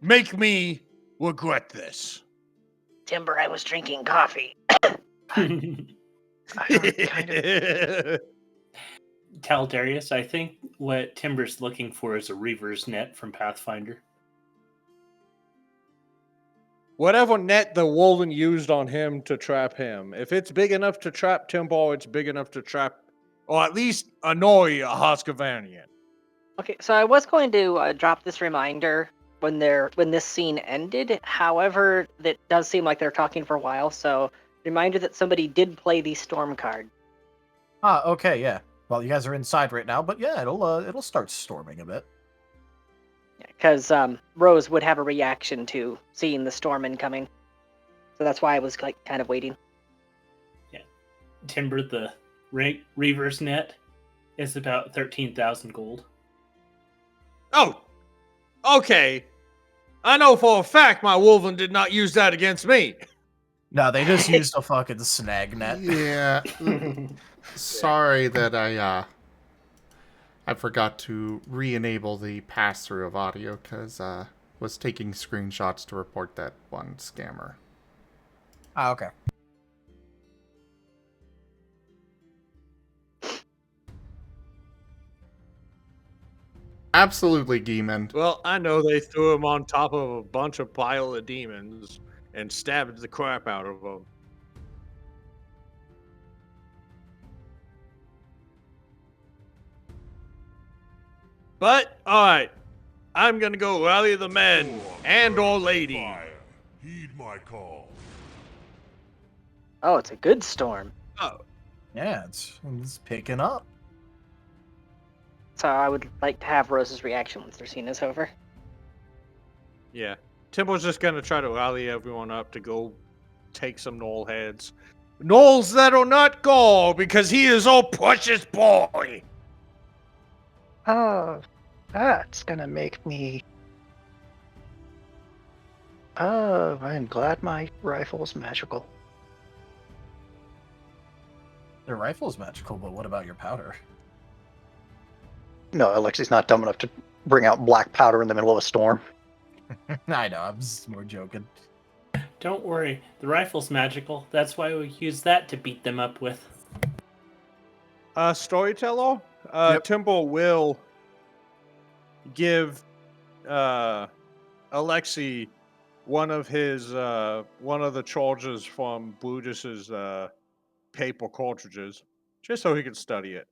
make me regret this. Timber, I was drinking coffee. Taldarius, I think what Timber's looking for is a Reaver's net from Pathfinder. Whatever net the Wolven used on him to trap him. If it's big enough to trap Timber, it's big enough to trap, or at least annoy a Hoskavanian. Okay, so I was going to drop this reminder when this scene ended. However, that does seem like they're talking for a while, so reminder that somebody did play the storm card. Ah, okay, yeah. Well, you guys are inside right now, but yeah, it'll start storming a bit. Because Rose would have a reaction to seeing the storm incoming. So that's why I was kind of waiting. timber the reaver's net is about 13,000 gold. Oh, okay. I know for a fact my Wolven did not use that against me. No, they just used a fucking snag net. Yeah. Sorry that I forgot to re-enable the pass-through of audio because was taking screenshots to report that one scammer. Ah, okay. Absolutely, Geemond. Well, I know they threw him on top of a bunch of pile of demons and stabbed the crap out of them. But, alright. I'm gonna go rally the men and or lady. Heed my call. Oh, it's a good storm. Oh, Yeah, it's picking up. So I would like to have Rose's reaction once their scene is over. yeah. Timble's just gonna try to rally everyone up to go take some Knoll heads. Knolls that'll not go because he is our precious boy. Oh, that's gonna make me. Oh, I'm glad my rifle's magical. The rifle's magical, but what about your powder? No, Alexei's not dumb enough to bring out black powder in the middle of a storm. I know, I'm just more joking. Don't worry, the rifle's magical. That's why we use that to beat them up with. Storyteller, Yep. Timble will give Alexei one of the charges from Brutus's paper cartridges, just so he can study it.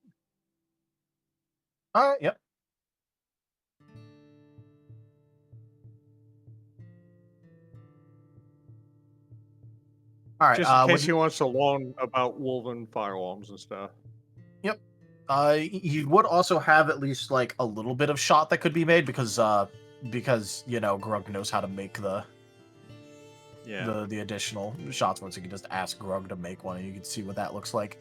Alright, yep. Alright, Just in case he wants to learn about Wolven firearms and stuff. you would also have at least like a little bit of shot that could be made because you know Grug knows how to make the additional shots ones. You can just ask Grug to make one and you can see what that looks like.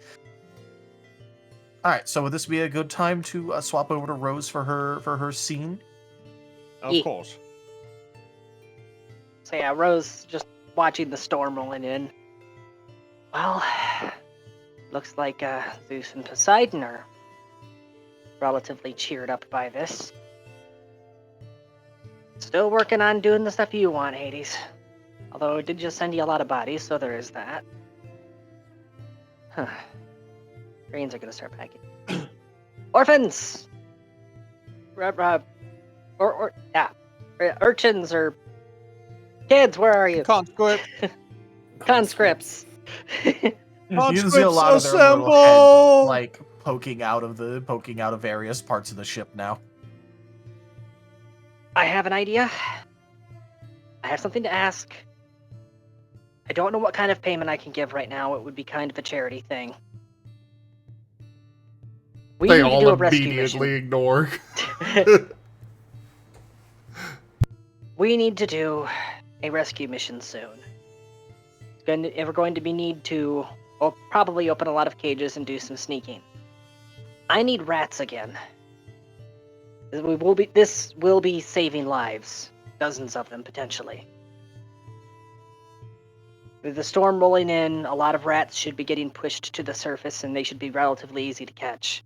Alright, so would this be a good time to swap over to Rose for her scene? Of Yeah. course. So yeah, Rose just watching the storm rolling in. Well, looks like Zeus and Poseidon are relatively cheered up by this. Still working on doing the stuff you want, Hades. Although it did just send you a lot of bodies, so there is that. Huh. Brains are gonna start packing. Orphans! Urchins or kids, where are you? Conscript. Conscripts. You can see a Conscripts lot of their little assemble! heads, like poking out of various parts of the ship now. I have an idea. I have something to ask. I don't know what kind of payment I can give right now. It would be kind of a charity thing. We They need to all do a rescue immediately mission. ignore. We need to do a rescue mission soon. We're going to need to probably open a lot of cages and do some sneaking. I need rats again. This will be saving lives. Dozens of them, potentially. With the storm rolling in, a lot of rats should be getting pushed to the surface, and they should be relatively easy to catch.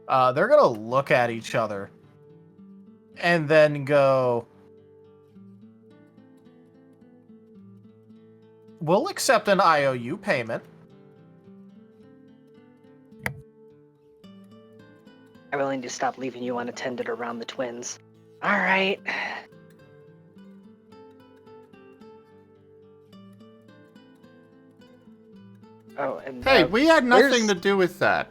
They're gonna look at each other and then go, "We'll accept an IOU payment." I really need to stop leaving you unattended around the twins. Alright. Oh, and Hey, we had nothing where's- to do with that.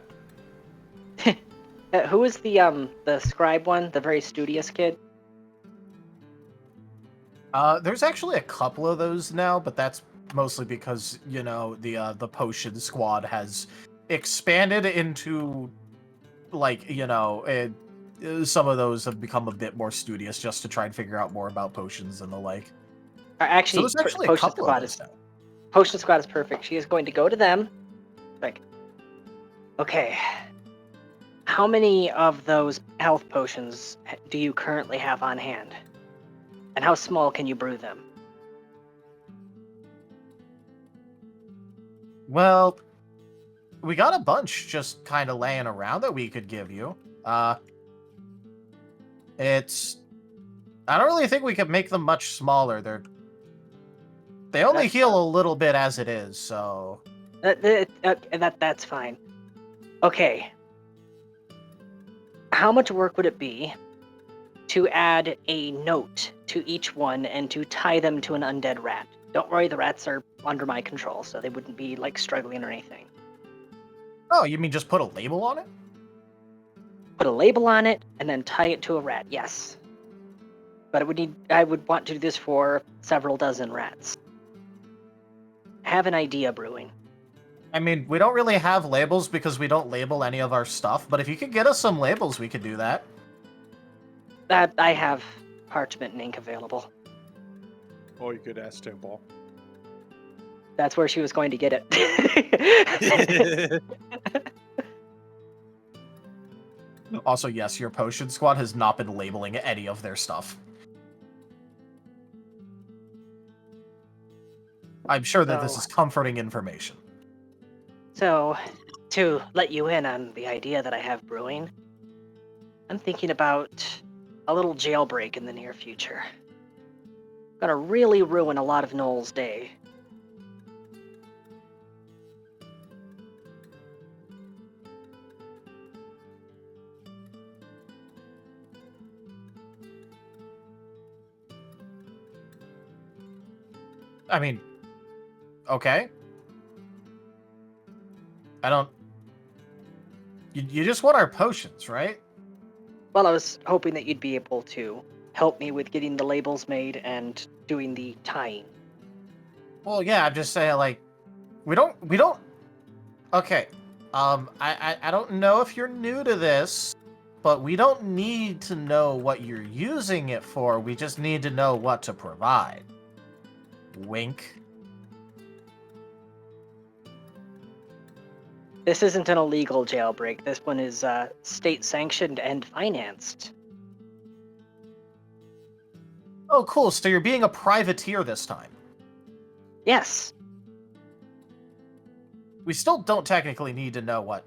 who is the scribe one? The very studious kid? There's actually a couple of those now, but that's mostly because, you know, the potion squad has expanded into, like, you know, some of those have become a bit more studious just to try and figure out more about potions and the like. Actually, So there's actually a Potion couple Squad of those is now. Potion Squad is perfect. She is going to go to them, like, okay, how many of those health potions do you currently have on hand, and how small can you brew them? Well, we got a bunch just kind of laying around that we could give you. I don't really think we could make them much smaller. They only heal a little bit as it is, so... That's fine. Okay. How much work would it be to add a note to each one and to tie them to an undead rat? Don't worry, the rats are under my control, so they wouldn't be, like, struggling or anything. Oh, you mean just put a label on it? Put a label on it, and then tie it to a rat, yes. But I would want to do this for several dozen rats. Have an idea brewing. I mean, we don't really have labels because we don't label any of our stuff, but if you could get us some labels, we could do that. I have parchment and ink available. Or you could ask Timble. That's where she was going to get it. Also, yes, your potion squad has not been labeling any of their stuff. I'm sure that this is comforting information. So, to let you in on the idea that I have brewing, I'm thinking about a little jailbreak in the near future. Gonna really ruin a lot of Noel's day. I mean, okay. I don't... You just want our potions, right? Well, I was hoping that you'd be able to help me with getting the labels made and doing the tying. Well, yeah, I'm just saying, like, we don't... Okay, I don't know if you're new to this, but we don't need to know what you're using it for. We just need to know what to provide. Wink. This isn't an illegal jailbreak. This one is state-sanctioned and financed. Oh, cool. So you're being a privateer this time. Yes. We still don't technically need to know what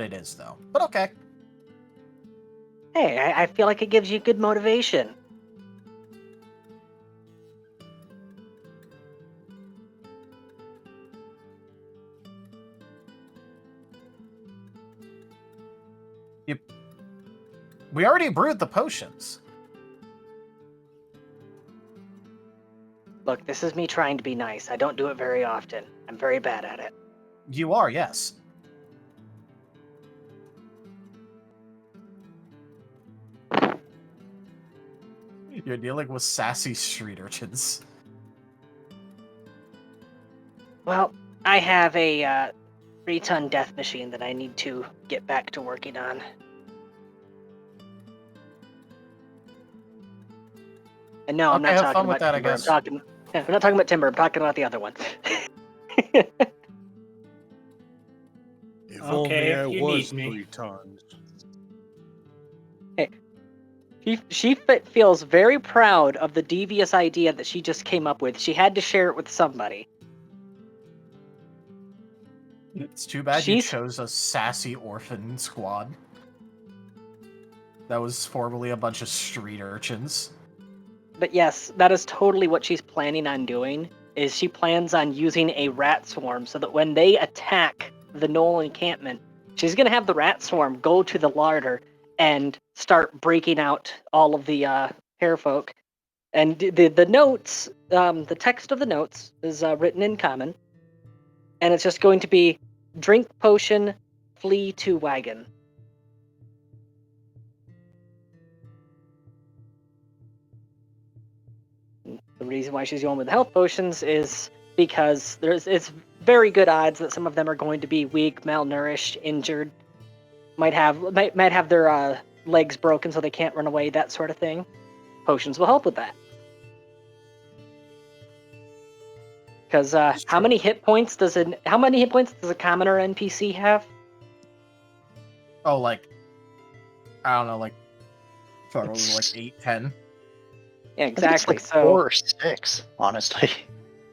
it is, though. But okay. Hey, I feel like it gives you good motivation. We already brewed the potions. Look, this is me trying to be nice. I don't do it very often. I'm very bad at it. You are, yes. You're dealing with sassy street urchins. Well, I have a 3-ton death machine that I need to get back to working on. And no, I'm Okay, not have talking fun with about that, I timber. guess. I'm not talking about timber. I'm talking about the other one. If Okay, only if I you was need me. 3 tons. She feels very proud of the devious idea that she just came up with. She had to share it with somebody. It's too bad you She's- chose a sassy orphan squad. That was formerly a bunch of street urchins. But yes, that is totally what she's planning on doing. Is she plans on using a rat swarm so that when they attack the Knoll encampment, she's gonna have the rat swarm go to the larder and start breaking out all of the hairfolk. And the notes, the text of the notes is written in common, and it's just going to be drink potion, flee to wagon. The reason why she's going with the health potions is because it's very good odds that some of them are going to be weak, malnourished, injured, might have their legs broken so they can't run away, that sort of thing. Potions will help with that. Because how many hit points does a commoner NPC have? Oh, like, I don't know, like, sorry, what was it, like 8, 10? Yeah, I think it's exactly. like So 4 or 6, honestly.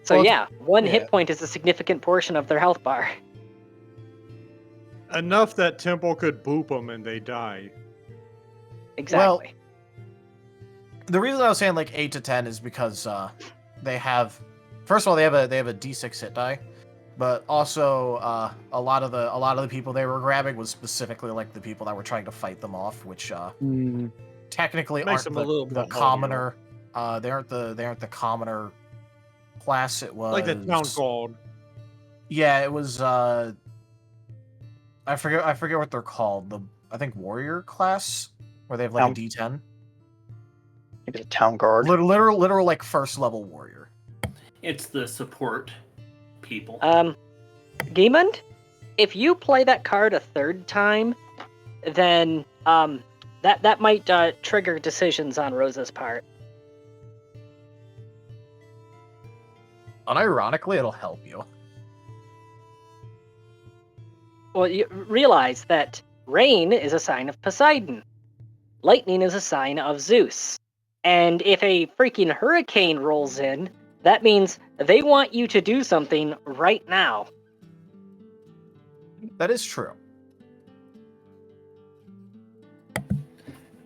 So Well, yeah, one yeah. hit point is a significant portion of their health bar. Enough that Temple could boop them and they die. Exactly. The reason I was saying like 8 to 10 is because they have, first of all, they have a D6 hit die, but also a lot of the people they were grabbing was specifically like the people that were trying to fight them off, which technically Makes aren't them a little the more commoner. They aren't the commoner class. It was Like the town called. Yeah, it was. I forget what they're called. I think warrior class, where they have like a D10. Maybe the town guard. Literal like first level warrior. It's the support people. Giemund, if you play that card a third time, then that might trigger decisions on Rosa's part. Unironically, it'll help you. Well, you realize that rain is a sign of Poseidon. Lightning is a sign of Zeus. And if a freaking hurricane rolls in, that means they want you to do something right now. That is true.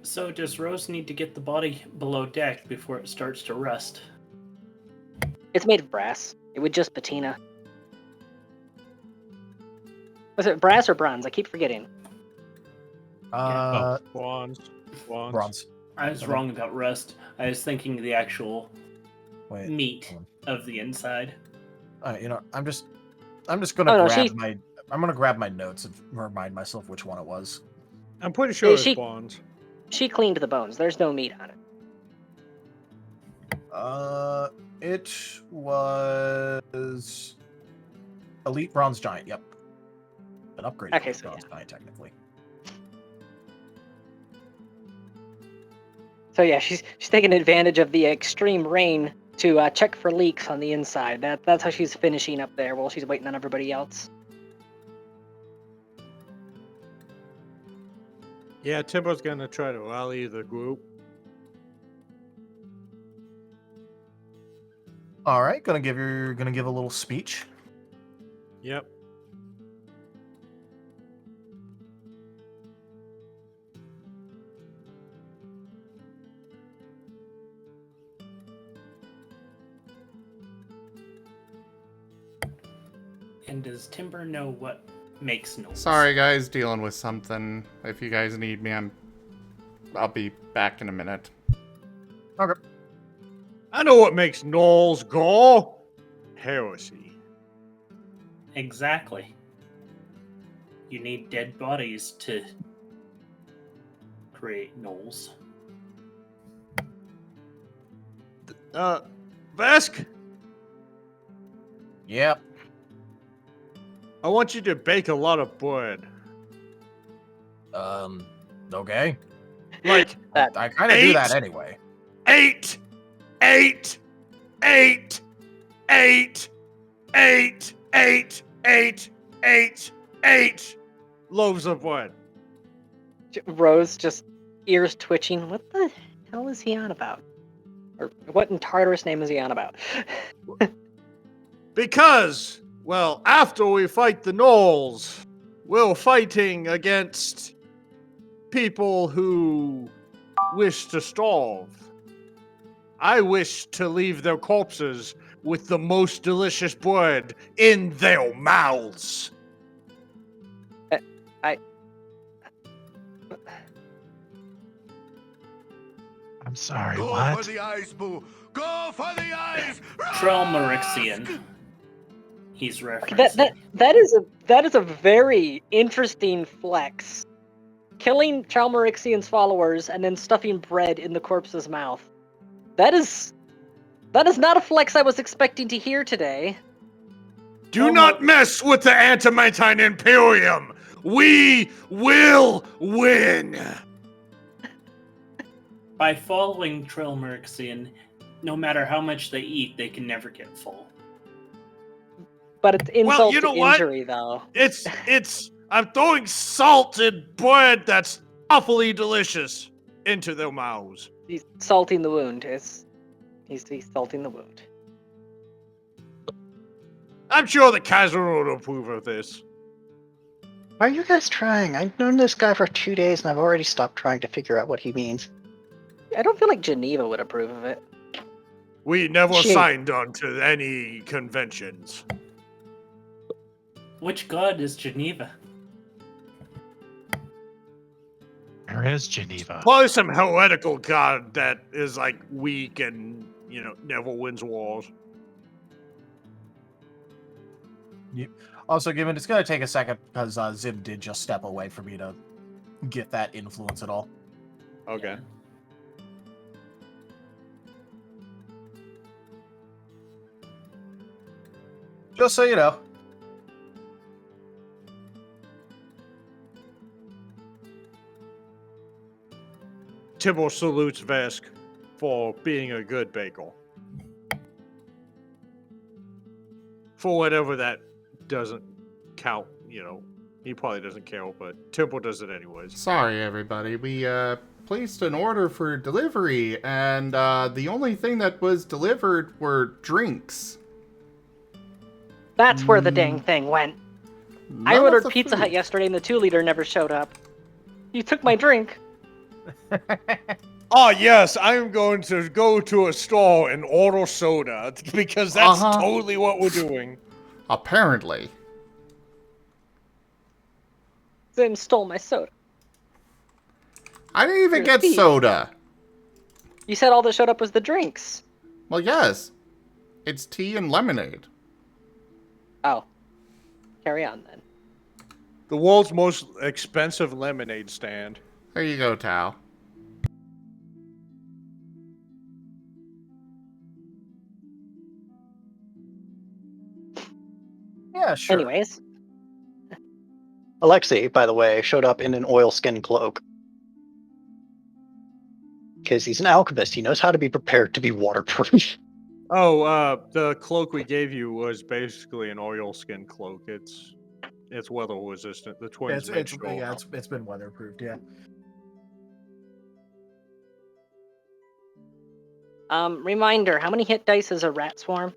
So does Rose need to get the body below deck before it starts to rust? It's made of brass. It would just patina. Was it brass or bronze? I keep forgetting. Bronze. Bronze. I was wrong about rust. I was thinking the actual Wait, meat of the inside. I'm just gonna I'm gonna grab my notes and remind myself which one it was. I'm pretty sure it's bronze. She cleaned the bones. There's no meat on it. It was Elite Bronze Giant. Yep, an upgrade. Okay, to Bronze Giant technically. So yeah, she's taking advantage of the extreme rain to check for leaks on the inside. That's how she's finishing up there while she's waiting on everybody else. Yeah, Timbo's gonna try to rally the group. All right, gonna give a little speech. Yep. And does Timber know what makes noise? Sorry, guys, dealing with something. If you guys need me, I'll be back in a minute. Okay. I know what makes gnolls go. Heresy. Exactly. You need dead bodies to create gnolls. Vesk, Yep. I want you to bake a lot of bread. Okay. Like I kind of do that anyway. 8 loaves of bread. Rose just ears twitching. What the hell is he on about? Or what in Tartarus name is he on about? Because, well, after we fight the gnolls, we're fighting against people who wish to starve. I wish to leave their corpses with the most delicious bread in their mouths. I'm sorry, Go what? for the eyes, boo! Go for the eyes! Trelmerixian. He's referencing. That is a very interesting flex. Killing Chalmerixian's followers and then stuffing bread in the corpse's mouth. That is not a flex I was expecting to hear today. Do not mess with the Antimatine Imperium! We will win! By following Trilmerxian, no matter how much they eat, they can never get full. But it's insult Well, you know to what? injury, though. I'm throwing salted bread that's awfully delicious into their mouths. He's salting the wound. He's salting the wound. I'm sure the Kaiser would approve of this. Why are you guys trying? I've known this guy for 2 days and I've already stopped trying to figure out what he means. I don't feel like Geneva would approve of it. We never Shit. signed on to any conventions. Which god is Geneva? Where is Geneva? Probably some heretical god that is like weak and, never wins wars. Also, given it's going to take a second because Zim did just step away for me to get that influence at all. Okay. Just so you know. Tibble salutes Vesk for being a good baker. For whatever that doesn't count, he probably doesn't care, but Tibble does it anyways. Sorry, everybody. We placed an order for delivery, and the only thing that was delivered were drinks. That's where the dang thing went. I None of ordered the Pizza food. Hut yesterday and the 2-liter never showed up. You took my drink. Oh, yes, I'm going to go to a store and order soda, because that's totally what we're doing. Apparently. Zim stole my soda. I didn't even You're a get thief. soda. You said all that showed up was the drinks. Well, yes. It's tea and lemonade. Oh. Carry on, then. The world's most expensive lemonade stand. There you go, Tao. Yeah, sure. Anyways. Alexei, by the way, showed up in an oilskin cloak. Because he's an alchemist, he knows how to be prepared to be waterproof. Oh, the cloak we gave you was basically an oilskin cloak. It's weather resistant. The twins made sure. Yeah, it's been weatherproofed, yeah. Reminder, how many hit dice is a rat swarm?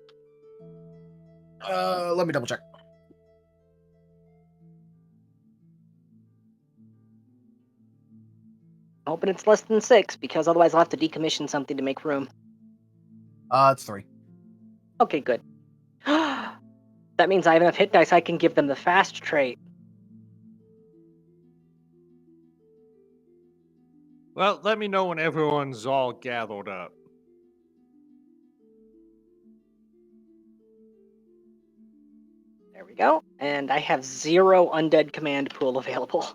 Let me double check. Hoping it's less than 6, because otherwise I'll have to decommission something to make room. It's 3. Okay, good. That means I have enough hit dice I can give them the fast trait. Well, let me know when everyone's all gathered up. There we go. And I have 0 undead command pool available.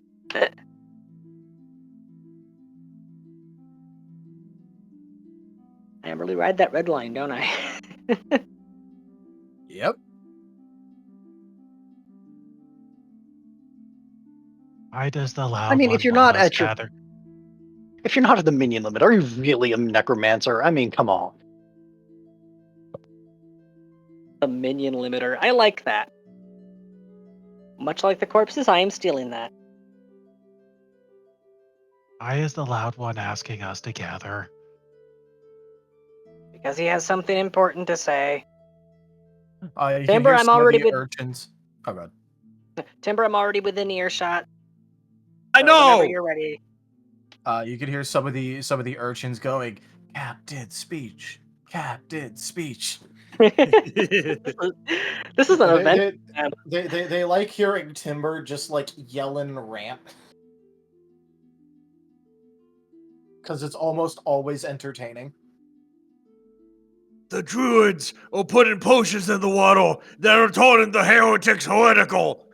I really ride that red line, don't I? Yep. Why does the loud I mean, one if you're want not us at your- gathered? If you're not at the minion limit, are you really a necromancer? I mean, come on. The minion limiter. I like that. Much like the corpses, I am stealing that. Why is the loud one asking us to gather? Because he has something important to say. You can Timber, hear I'm some of already the with- urchins. Oh, God. Timber, I'm already within earshot. I so know. Whenever you're ready. You can hear some of the urchins going, Captain speech, Captain speech. This is an event. They like hearing Timber just like yell and rant. Because it's almost always entertaining. The druids are putting potions in the water that are turning the heretics heretical.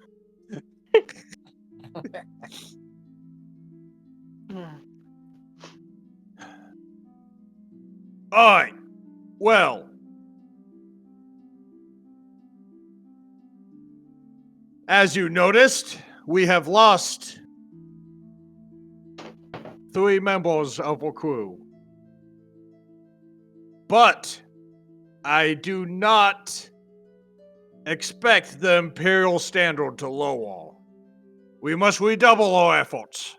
Alright. Well. As you noticed, we have lost 3 members of our crew. But I do not expect the Imperial standard to lower. We must redouble our efforts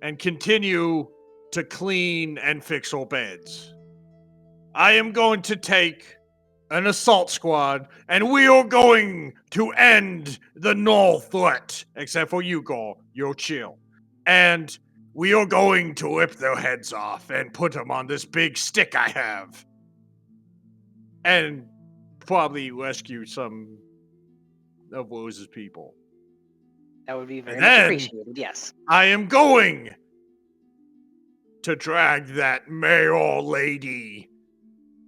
and continue to clean and fix our beds. I am going to take an assault squad, and we are going to end the null threat. Except for you, Gore. You're chill. And we are going to rip their heads off and put them on this big stick I have. And probably rescue some of Rose's people. That would be very And much then- appreciated, yes. I am going to drag that mayor lady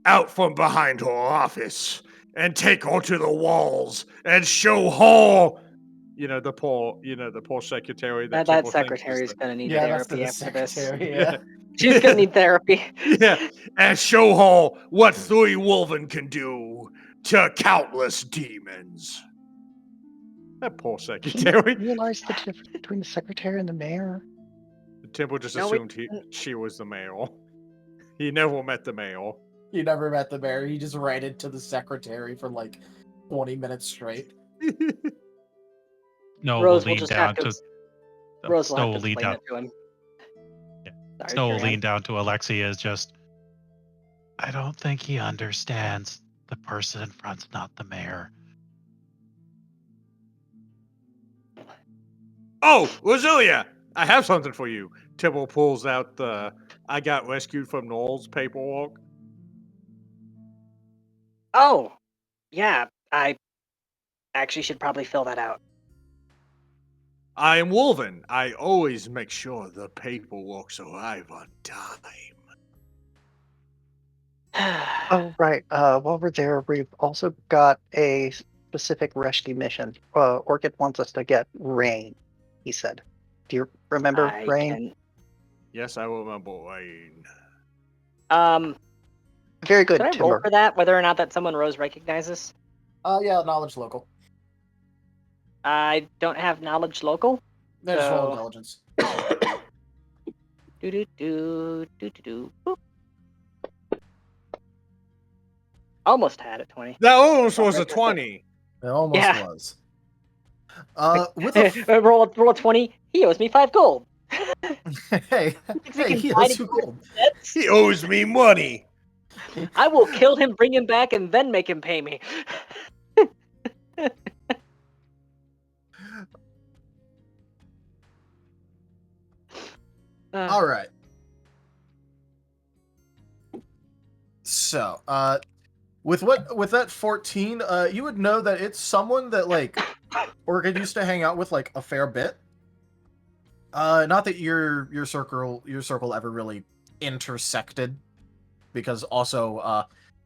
out from behind her office and take her to the walls and show her, the poor secretary. That Tibble thinks is secretary's gonna need therapy after this. Yeah. She's gonna need therapy. yeah, and show her what Three Wolven can do to countless demons. That poor Did secretary. you realize the difference between the secretary and the mayor? Temple just No, we assumed she was the mayor. He never met the mayor. You never met the mayor. You just ranted to the secretary for like 20 minutes straight. No, Rose will will lean just down have to. to Rose will Snow have will to lean explain down. it to him. Yeah. Sorry, Snow will carry on. lean down to Alexei as just. I don't think he understands. The person in front's not the mayor. Oh, Roselia, I have something for you. Tibble pulls out the I got rescued from Noel's paperwork. Oh, yeah. I actually should probably fill that out. I am Wolven. I always make sure the paperworks arrive on time. Oh, right. While we're there, we've also got a specific rescue mission. Orchid wants us to get Rain, he said. Do you remember I Rain? can. Yes, I remember Rain. Very good, Can I roll Timber. for that? Whether or not that someone Rose recognizes? Yeah, knowledge local. I don't have knowledge local. There's roll So- intelligence. Do do do do do do. Boop. Almost had it 20. That almost was a Right. 20. It almost Yeah. was. With a roll 20. He owes me 5 gold. hey, we hey, can he fight has 2 again? gold. He owes me money. I will kill him, bring him back, and then make him pay me. All right. So, with that 14, you would know that it's someone that like Orchid used to hang out with like a fair bit. Not that your circle ever really intersected, because also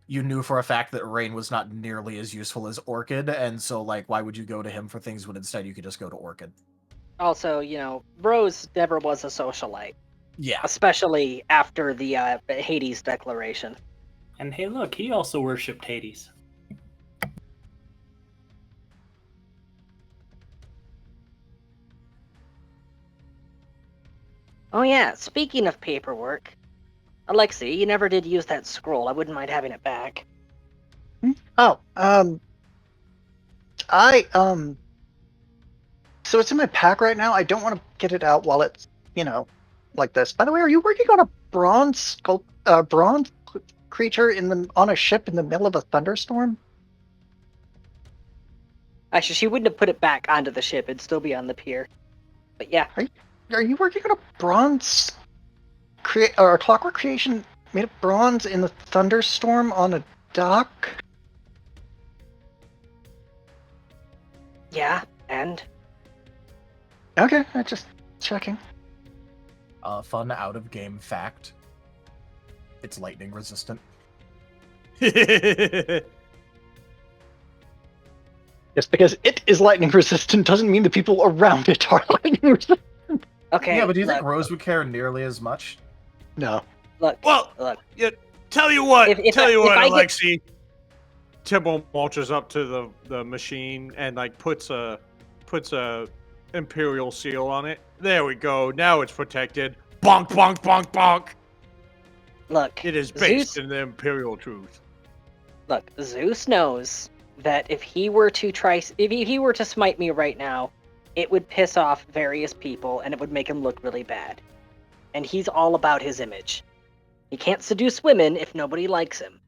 you knew for a fact that Rain was not nearly as useful as Orchid, and so like why would you go to him for things when instead you could just go to Orchid? Also, Rose never was a socialite, Yeah. especially after the Hades declaration. And hey, look, he also worshipped Hades. Oh yeah, speaking of paperwork, Alexei, you never did use that scroll. I wouldn't mind having it back. Oh, so it's in my pack right now. I don't want to get it out while it's, like this. By the way, are you working on a bronze creature on a ship in the middle of a thunderstorm? Actually, she wouldn't have put it back onto the ship. It'd still be on the pier. But yeah. Are you working on a bronze or a clockwork creation made of bronze in the thunderstorm on a dock? Yeah, and? Okay, I'm just checking. Fun out of game fact. It's lightning resistant. Just because it is lightning resistant doesn't mean the people around it are lightning resistant. Okay. Yeah, but do you think look, Rose would care nearly as much? No. Look, Well, look. tell you what, If I get- Alexei. Tibble marches up to the machine and like puts a Imperial seal on it. There we go. Now it's protected. Bonk, bonk, bonk, bonk. Look, It is based Zeus, in the imperial truth. look, Zeus knows that if he were to smite me right now, it would piss off various people and it would make him look really bad. And he's all about his image. He can't seduce women if nobody likes him.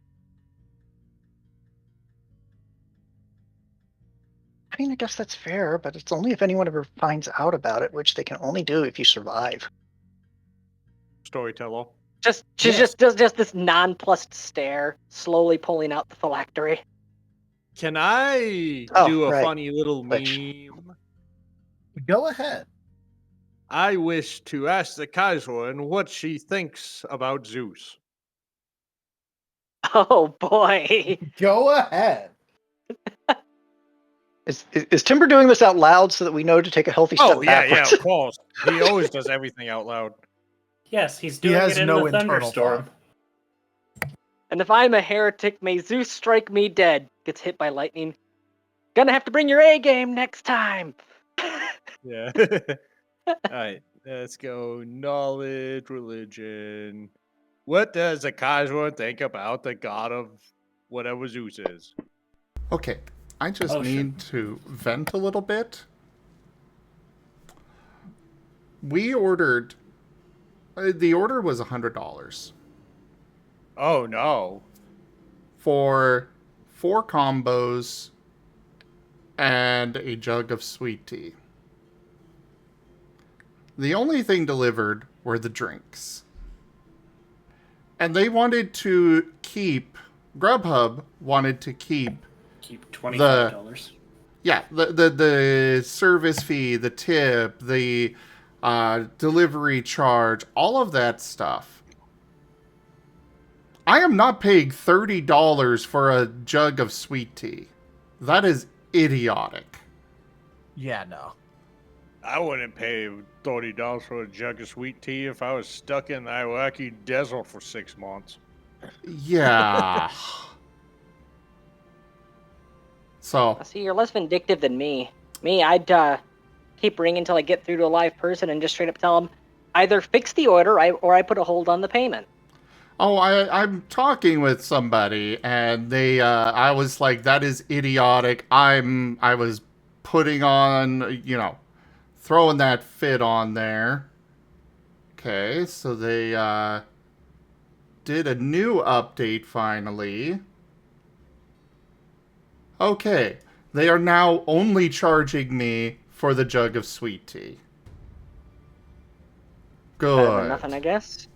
I mean, I guess that's fair, but it's only if anyone ever finds out about it, which they can only do if you survive. Storyteller. She Yes. just does just this nonplussed stare, slowly pulling out the phylactery. Can I Oh, do a right. funny little Which- meme? Go ahead. I wish to ask the Kaiserin what she thinks about Zeus. Oh boy. Go ahead. Is Timber doing this out loud so that we know to take a healthy step Oh, yeah, backwards? of course. He always does everything out loud. Yes, he's He doing has it in no the internal thunderstorm. And if I'm a heretic, may Zeus strike me dead. Gets hit by lightning. Gonna have to bring your A game next time. Yeah. Alright, let's go. Knowledge, religion. What does the Kaiserin think about the god of whatever Zeus is? Okay, I just need to vent a little bit. We ordered. The order was $100 Oh, no. for 4 combos and a jug of sweet tea. The only thing delivered were the drinks. And they wanted to keep. Grubhub wanted to keep. Keep $25. Yeah, the service fee, the tip, the delivery charge, all of that stuff. I am not paying $30 for a jug of sweet tea. That is idiotic. Yeah, no. I wouldn't pay $30 for a jug of sweet tea if I was stuck in the Iraqi desert for 6 months. Yeah. So, See, you're less vindictive than me. I'd keep ringing until I get through to a live person and just straight up tell them either fix the order or I put a hold on the payment. I'm talking with somebody, and they, I was like, that is idiotic. I was putting on, throwing that fit on there. Okay, so they, did a new update finally. Okay, they are now only charging me for the jug of sweet tea. Better Good. than nothing, I guess.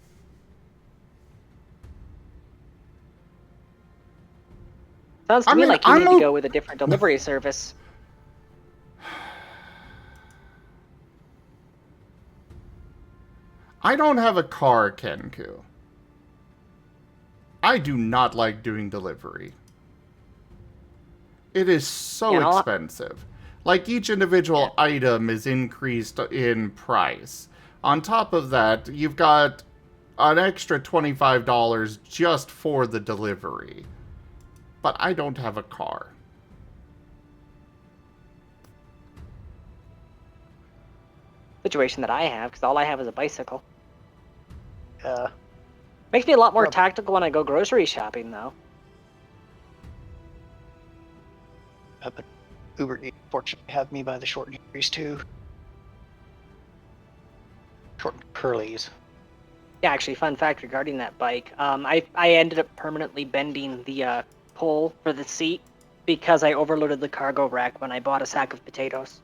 Sounds to me like you need to go with a different delivery service. I don't have a car, Kenku. I do not like doing delivery. It is so expensive. Like, each individual item is increased in price. On top of that, you've got an extra $25 just for the delivery. But I don't have a car. Situation that I have, because all I have is a bicycle. Makes me a lot more tactical when I go grocery shopping, though. But Uber Eats fortunately have me by the short and curlies too. Short and curlies. Yeah, actually, fun fact regarding that bike. I ended up permanently bending the pole for the seat because I overloaded the cargo rack when I bought a sack of potatoes.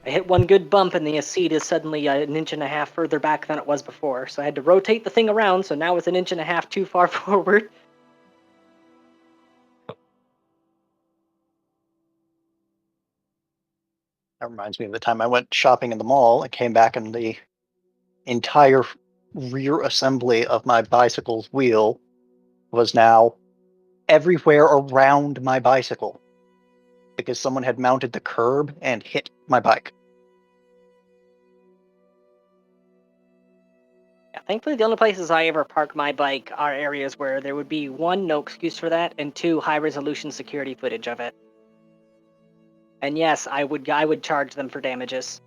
I hit one good bump and the seat is suddenly an inch and a half further back than it was before, so I had to rotate the thing around, so now it's an inch and a half too far forward. That reminds me of the time I went shopping in the mall and came back and the entire rear assembly of my bicycle's wheel was now everywhere around my bicycle because someone had mounted the curb and hit my bike. Yeah, thankfully, the only places I ever park my bike are areas where there would be, 1, no excuse for that, and 2, high-resolution security footage of it. And yes, I would charge them for damages.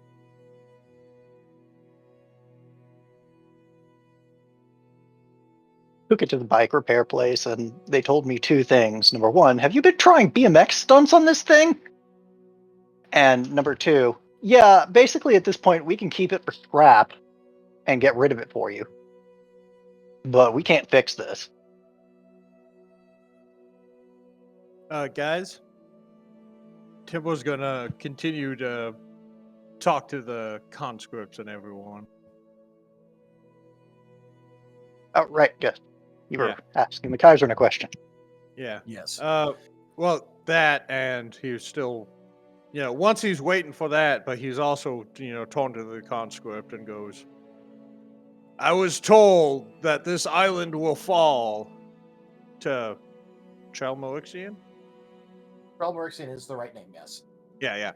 took it to the bike repair place, and they told me 2 things. Number 1, have you been trying BMX stunts on this thing? And number 2, yeah, basically at this point we can keep it for scrap and get rid of it for you. But we can't fix this. Guys, Timbo's gonna continue to talk to the conscripts and everyone. Oh, right, yes. You were Yeah. asking the Kaiser a question. Yeah. Yes. Well, that, and he's still, once he's waiting for that, but he's also, talking to the conscript and goes, I was told that this island will fall to Trelmorixian? Trelmorixian is the right name, yes. Yeah.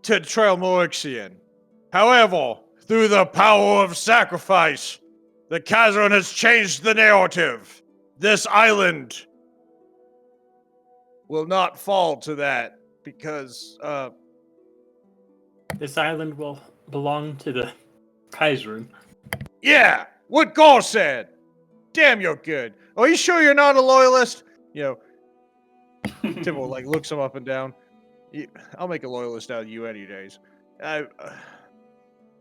To Trelmorixian. However, through the power of sacrifice, the Kaiser has changed the narrative. This island will not fall to that because, This island will belong to the Kaiser. yeah, what Gaul said. Damn, you're good. Are you sure you're not a loyalist? Timbo looks him up and down. I'll make a loyalist out of you any days. I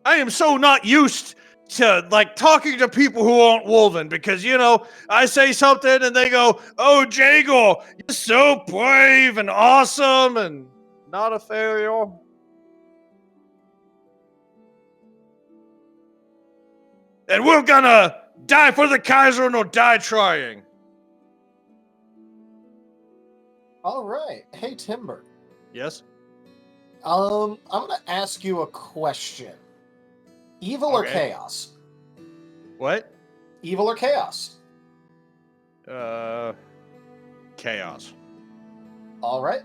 am so not used to talking to people who aren't Wolven because I say something and they go, "Oh, Jagor, you're so brave and awesome and not a failure." And we're gonna die for the Kaiser or die trying. All right. Hey, Timber. Yes. I'm gonna ask you a question. Evil or Okay. chaos? What? Evil or chaos? Chaos. All right.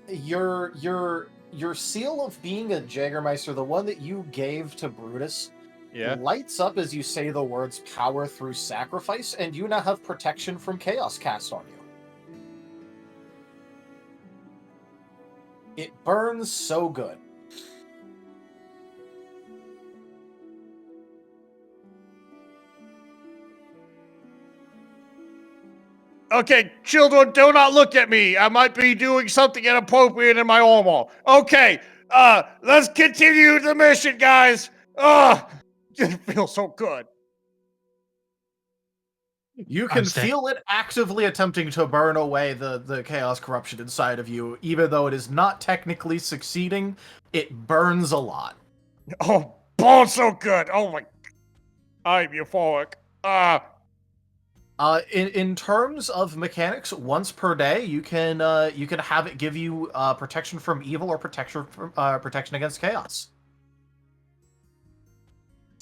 Your seal of being a Jägermeister, the one that you gave to Brutus, Yeah. lights up as you say the words "power through sacrifice," and you now have protection from chaos cast on you. It burns so good. Okay, children, do not look at me. I might be doing something inappropriate in my armor. Okay, let's continue the mission, guys. It feels so good. You can feel it actively attempting to burn away the chaos corruption inside of you, even though it is not technically succeeding. It burns a lot. Oh, burn so good. Oh my, I'm euphoric. In terms of mechanics, once per day, you can have it give you protection from evil or protection against chaos.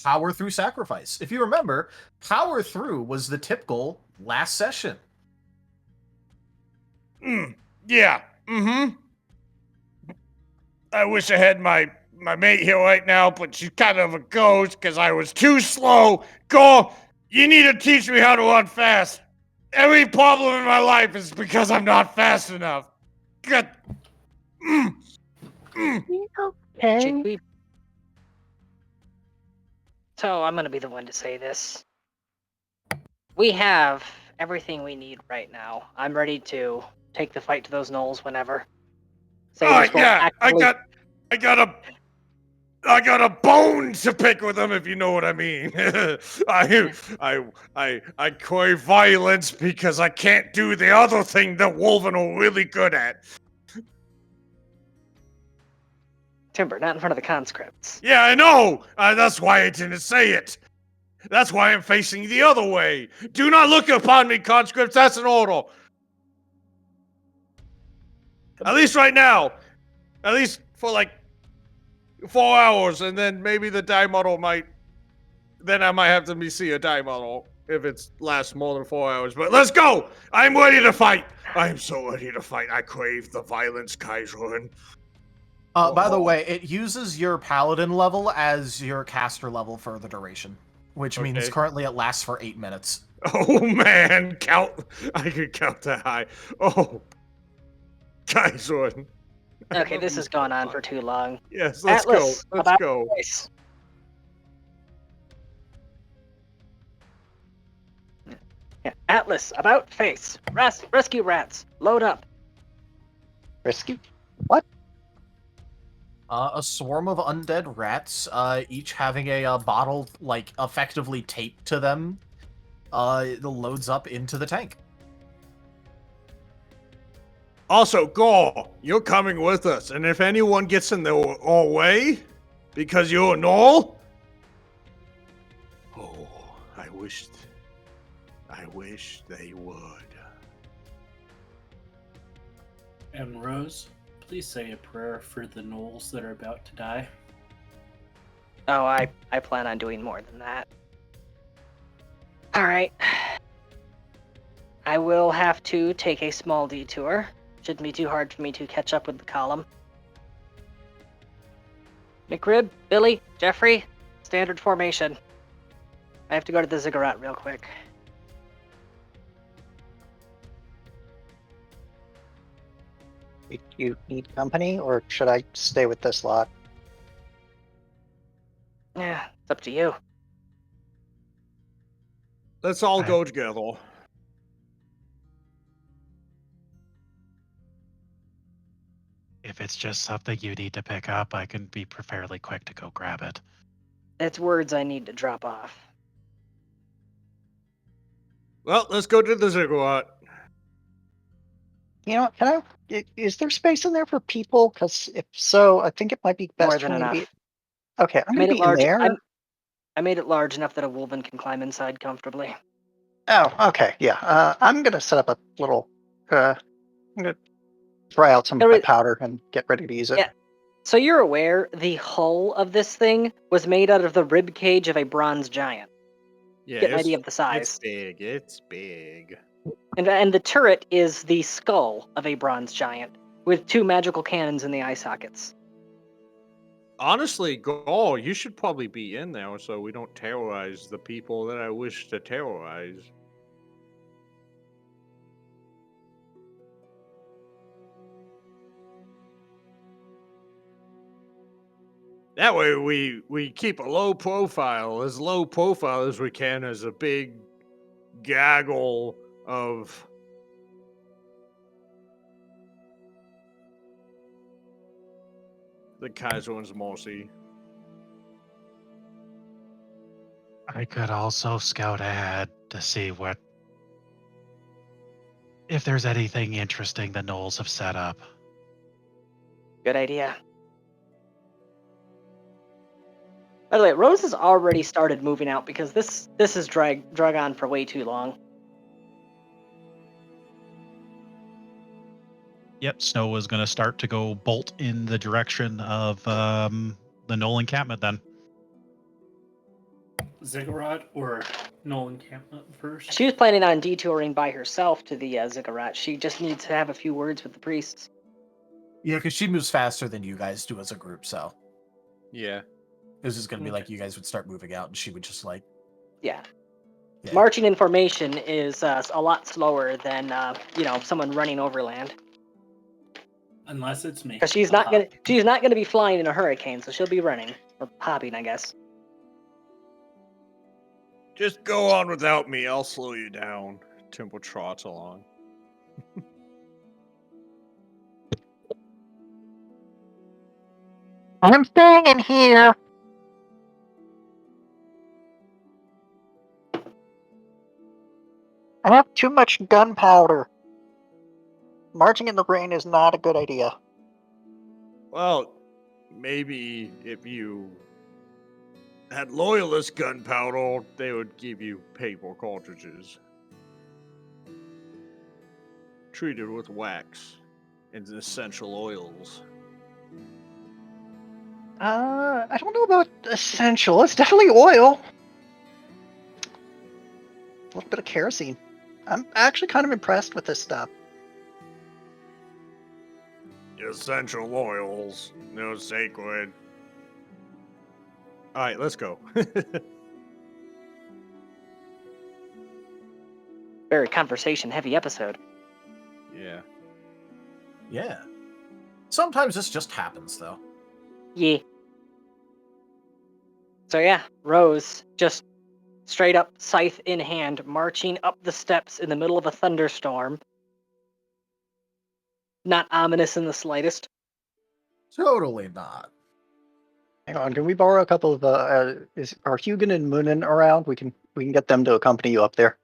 Power through sacrifice. If you remember, power through was the tip goal last session. Yeah. Mm-hmm. I wish I had my mate here right now, but she's kind of a ghost because I was too slow. Go. You need to teach me how to run fast. Every problem in my life is because I'm not fast enough. Good. Okay. So I'm gonna be the one to say this. We have everything we need right now. I'm ready to take the fight to those gnolls whenever. Yeah, I got a bone to pick with them, if you know what I mean. I crave violence because I can't do the other thing that Wolven are really good at. Timber, not in front of the conscripts. Yeah, I know. That's why I didn't say it. That's why I'm facing the other way. Do not look upon me, conscripts. That's an order. At least right now. At least for 4 hours, and then maybe the die model might. Then I might have to see a die model if it lasts more than 4 hours. But let's go! I'm ready to fight. I'm so ready to fight. I crave the violence, Kaiserin. By the way, it uses your paladin level as your caster level for the duration, which means currently it lasts for 8 minutes. Oh man, I could count that high. Oh, Kaiserin. Okay, this has gone on for too long. Yes, let's Atlas, go. Let's go. Voice. Atlas, about face. Rescue rats. Load up. Rescue? What? A swarm of undead rats, each having a bottle, like, effectively taped to them, loads up into the tank. Also, Gaul, you're coming with us, and if anyone gets in our way, because you're a gnoll, oh, I wish they would. And Rose, please say a prayer for the gnolls that are about to die. Oh, I plan on doing more than that. Alright. I will have to take a small detour. Shouldn't be too hard for me to catch up with the column. McRib, Billy, Jeffrey, standard formation. I have to go to the ziggurat real quick. You need company, or should I stay with this lot? Yeah, it's up to you. Let's all go together. If it's just something you need to pick up, I can be fairly quick to go grab it. It's words I need to drop off. Well, let's go to the ziggurat. You know, is there space in there for people? Because if so, I think it might be best More for than me to enough. be... Okay, I'm I made gonna it be in large. there. I made it large enough that a wolven can climb inside comfortably. Oh, okay, yeah. I'm gonna set up a little... I'm gonna try out some powder and get ready to use it. Yeah. So you're aware the hull of this thing was made out of the rib cage of a bronze giant. Yeah, Get an idea of the size. It's big. It's big. And the turret is the skull of a bronze giant with 2 magical cannons in the eye sockets. Honestly, Gaul, you should probably be in there so we don't terrorize the people that I wish to terrorize. That way we keep a low profile as we can as a big gaggle of the Kaiser's Mercy. I could also scout ahead to see if there's anything interesting the gnolls have set up. Good idea. By the way, Rose has already started moving out because this has drug on for way too long. Yep, Snow is going to start to go bolt in the direction of the gnoll encampment then. Ziggurat or gnoll encampment first? She was planning on detouring by herself to the ziggurat. She just needs to have a few words with the priests. Yeah, because she moves faster than you guys do as a group, so... Yeah. This is going to be like you guys would start moving out, and she would just, like... Yeah. Yeah. Marching in formation is a lot slower than, someone running overland. Unless it's me. Because she's not gonna be flying in a hurricane, so she'll be running. Or hopping, I guess. Just go on without me, I'll slow you down. Temple trots along. I'm staying in here. I have too much gunpowder. Marching in the rain is not a good idea. Well, maybe if you had loyalist gunpowder, they would give you paper cartridges. Treated with wax and essential oils. I don't know about essential. It's definitely oil. A little bit of kerosene. I'm actually kind of impressed with this stuff. Essential oils, no sacred. All right, let's go. Very conversation-heavy episode. Yeah. Yeah. Sometimes this just happens, though. Yeah. So yeah, Rose just straight up scythe in hand, marching up the steps in the middle of a thunderstorm. Not ominous in the slightest. Totally not. Hang on, can we borrow a couple of are Hugin and Moonin around? We can get them to accompany you up there.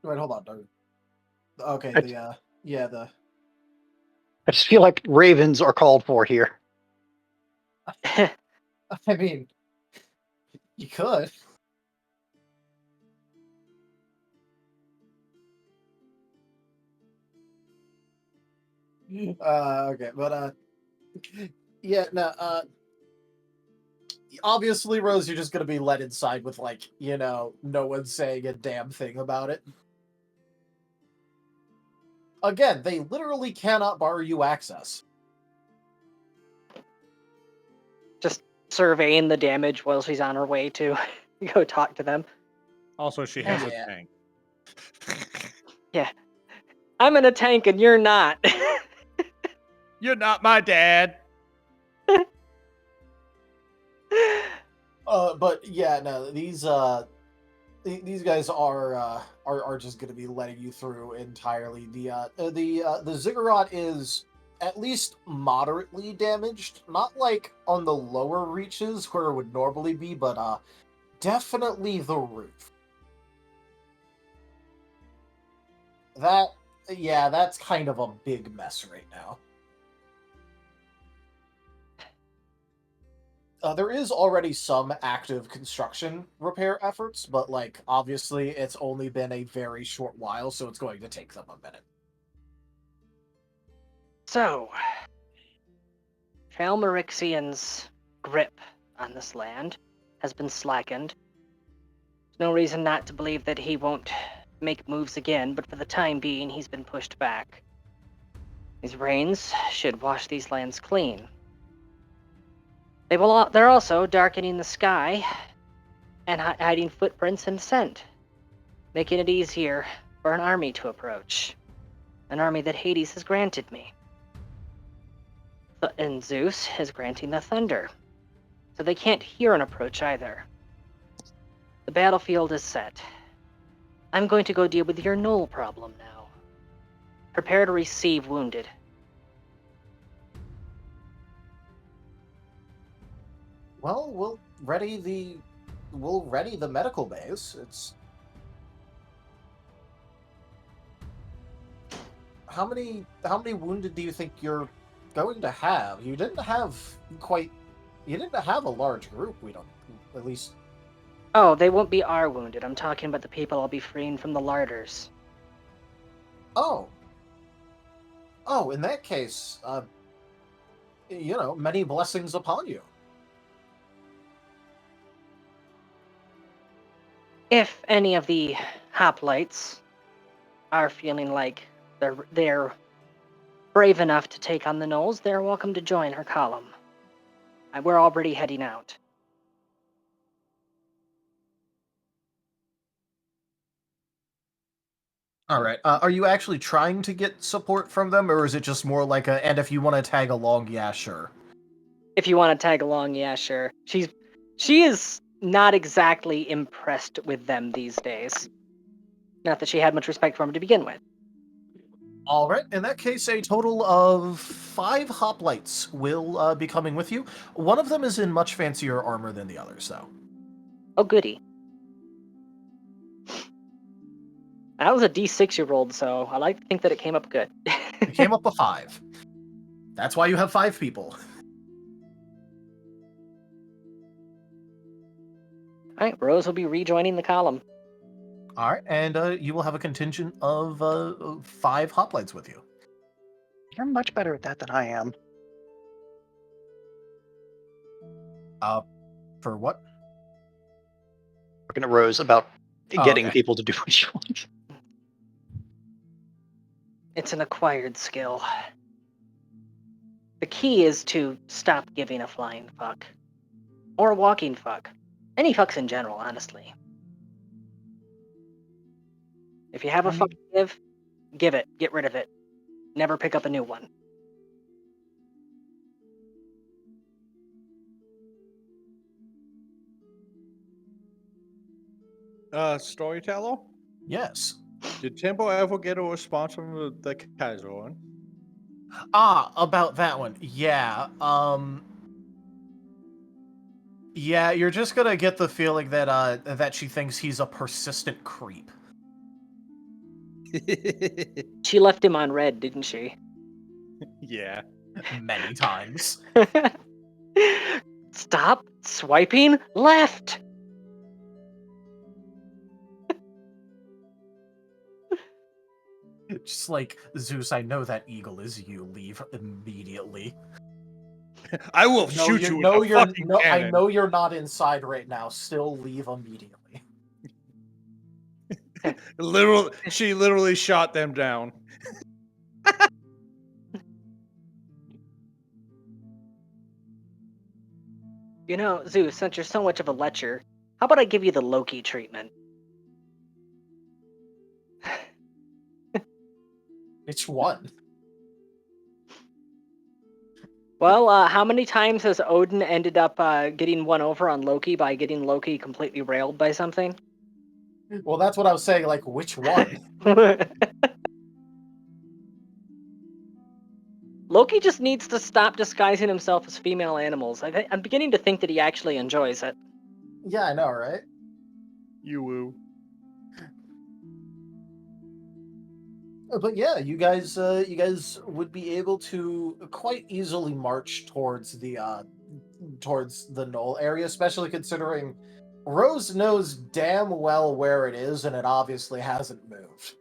Wait, hold on, Doug. Okay, I the just feel like ravens are called for here. I mean, you could. Okay, but yeah, no, obviously, Rose, you're just gonna be let inside with, like, no one saying a damn thing about it. Again, they literally cannot bar you access. Just surveying the damage while she's on her way to go talk to them. Also, she has Yeah. a tank. Yeah. I'm in a tank and you're not. You're not my dad. But yeah, no, these guys are just going to be letting you through entirely. The ziggurat is at least moderately damaged, not like on the lower reaches where it would normally be, but definitely the roof. That's kind of a big mess right now. There is already some active construction repair efforts, but, like, obviously it's only been a very short while, so it's going to take them a minute. So, Falmerixian's grip on this land has been slackened. There's no reason not to believe that he won't make moves again, but for the time being, he's been pushed back. These rains should wash these lands clean. They're also darkening the sky and hiding footprints and scent, making it easier for an army to approach. An army that Hades has granted me. And Zeus is granting the thunder, so they can't hear an approach either. The battlefield is set. I'm going to go deal with your knoll problem now. Prepare to receive wounded. Well, we'll ready the medical base. It's how many wounded do you think you're going to have? You didn't have a large group. We don't, at least. Oh, they won't be our wounded. I'm talking about the people I'll be freeing from the larders. Oh, in that case, many blessings upon you. If any of the hoplites are feeling like they're brave enough to take on the gnolls, they're welcome to join our column. We're already heading out. All right. Are you actually trying to get support from them, or is it just more like and if you want to tag along, yeah, sure. If you want to tag along, yeah, sure. She is not exactly impressed with them these days. Not that she had much respect for them to begin with. All right. In that case, a total of 5 hoplites will be coming with you. One of them is in much fancier armor than the others, though. Oh, goody. That was a D6 you rolled, so I like to think that it came up good. It came up a 5. That's why you have 5 people. All right, Rose will be rejoining the column. All right, and you will have a contingent of 5 hoplites with you. You're much better at that than I am. For what? Talking to Rose about getting okay. people to do what you want. It's an acquired skill. The key is to stop giving a flying fuck. Or a walking fuck. Any fucks in general, honestly. If you have a fucking give it. Get rid of it. Never pick up a new one. Storyteller? Yes. Did Timbo ever get a response from the Kaiser one? About that one. Yeah. Yeah, you're just gonna get the feeling that that she thinks he's a persistent creep. She left him on red, didn't she? Yeah. Many times. Stop swiping left. Just like, Zeus, I know that eagle is you. Leave immediately. I will No, shoot you no, with a fucking no, cannon. I know you're not inside right now. Still leave immediately. She literally shot them down. You know, Zeus, since you're so much of a lecher, how about I give you the Loki treatment? Which one? Well, how many times has Odin ended up getting one over on Loki by getting Loki completely railed by something? Well, that's what I was saying. Like, which one? Loki just needs to stop disguising himself as female animals. I'm beginning to think that he actually enjoys it. Yeah, I know, right? You woo. But yeah, you guys would be able to quite easily march towards the knoll area, especially considering Rose knows damn well where it is, and it obviously hasn't moved.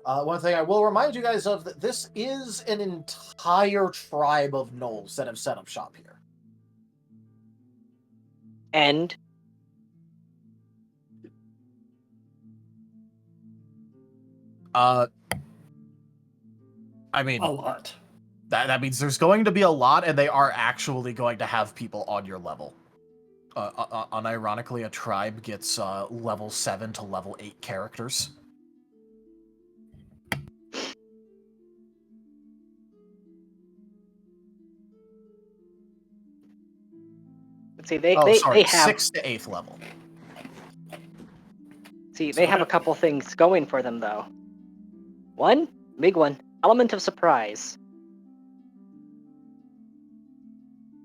One thing I will remind you guys of, that this is an entire tribe of gnolls that have set up shop here. And I mean, A lot. that means there's going to be a lot, and they are actually going to have people on your level. Unironically, a tribe gets level 7 to level 8 characters. let's see, they Sorry, have 6th to 8th level. they have a couple things going for them though. One, big one, element of surprise.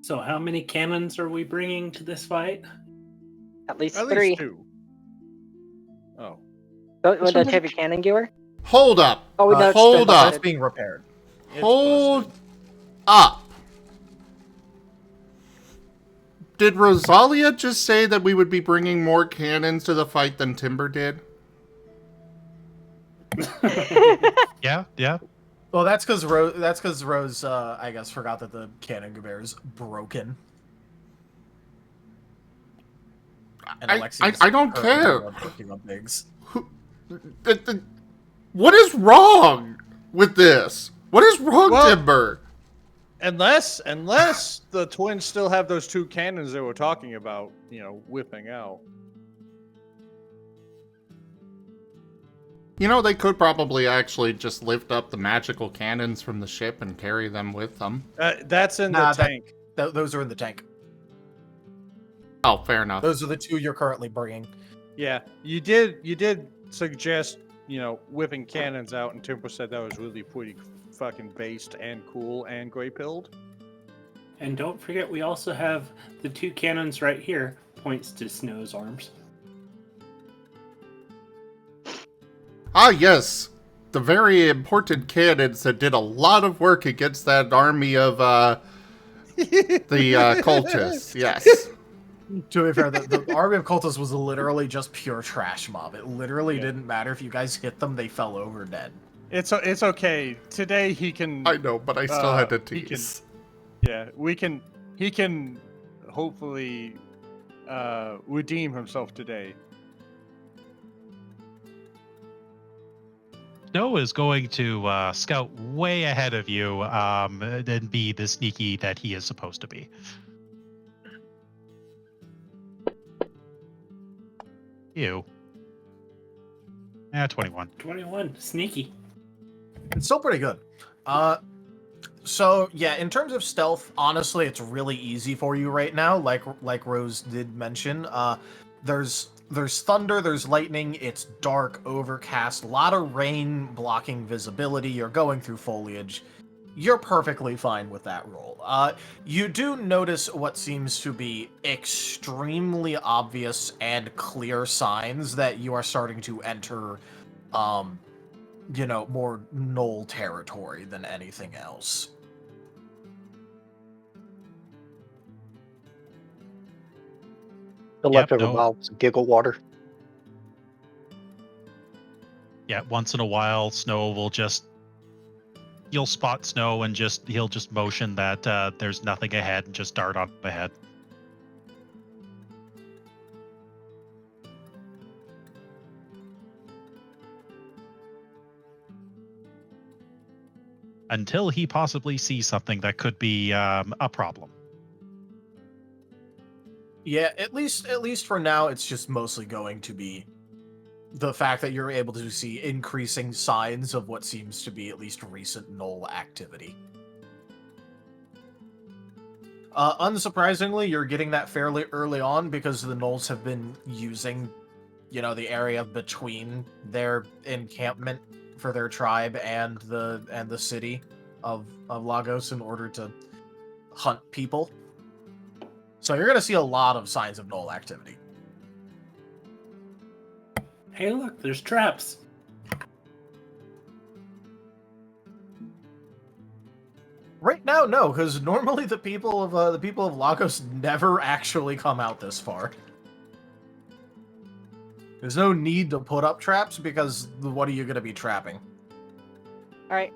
So how many cannons are we bringing to this fight? At least At 3. least 2. Oh. With the heavy cannon gewer? Hold up. Oh, no, it's hold been up. That's being repaired. Hold up. Did Rosalia just say that we would be bringing more cannons to the fight than Timber did? Yeah. Well, that's because Rose, I guess, forgot that the cannon gewehr is broken. And I don't care. Working on things. What is wrong with this? What is wrong, Well- Timber? Unless the twins still have those 2 cannons they were talking about, whipping out. You know, they could probably actually just lift up the magical cannons from the ship and carry them with them. That's in Nah, the tank. Those are in the tank. Oh, fair enough. Those are the 2 you're currently bringing. Yeah, you did suggest, whipping cannons out, and Timber said that was really pretty fucking based and cool and gray-pilled. And don't forget, we also have the 2 cannons right here. Points to Snow's arms. Ah, yes. The very important cannons that did a lot of work against that army of, the cultists. Yes. To be fair, the army of cultists was literally just pure trash mob. It literally didn't matter if you guys hit them; they fell over dead. It's okay. Today he can. I know, but I still had to he tease. He can hopefully redeem himself today. Snow is going to scout way ahead of you and be the sneaky that he is supposed to be. Ew. Yeah, 21. 21. Sneaky. It's still pretty good. So yeah, in terms of stealth, honestly, it's really easy for you right now. Like Rose did mention, there's thunder, there's lightning. It's dark, overcast, a lot of rain blocking visibility. You're going through foliage. You're perfectly fine with that roll. You do notice what seems to be extremely obvious and clear signs that you are starting to enter, more knoll territory than anything else. The Yep, leftover no. bottles of giggle water. Yeah, once in a while, Snow will you'll spot Snow and he'll just motion that there's nothing ahead and just dart on ahead. Until he possibly sees something that could be a problem. Yeah, at least for now, it's just mostly going to be the fact that you're able to see increasing signs of what seems to be at least recent knoll activity. Unsurprisingly, you're getting that fairly early on because the gnolls have been using, the area between their encampment for their tribe and the city of Lagos in order to hunt people. So you're going to see a lot of signs of gnoll activity. Hey, look, there's traps. Right now, no, because normally the people of Lagos never actually come out this far. There's no need to put up traps because what are you going to be trapping? All right.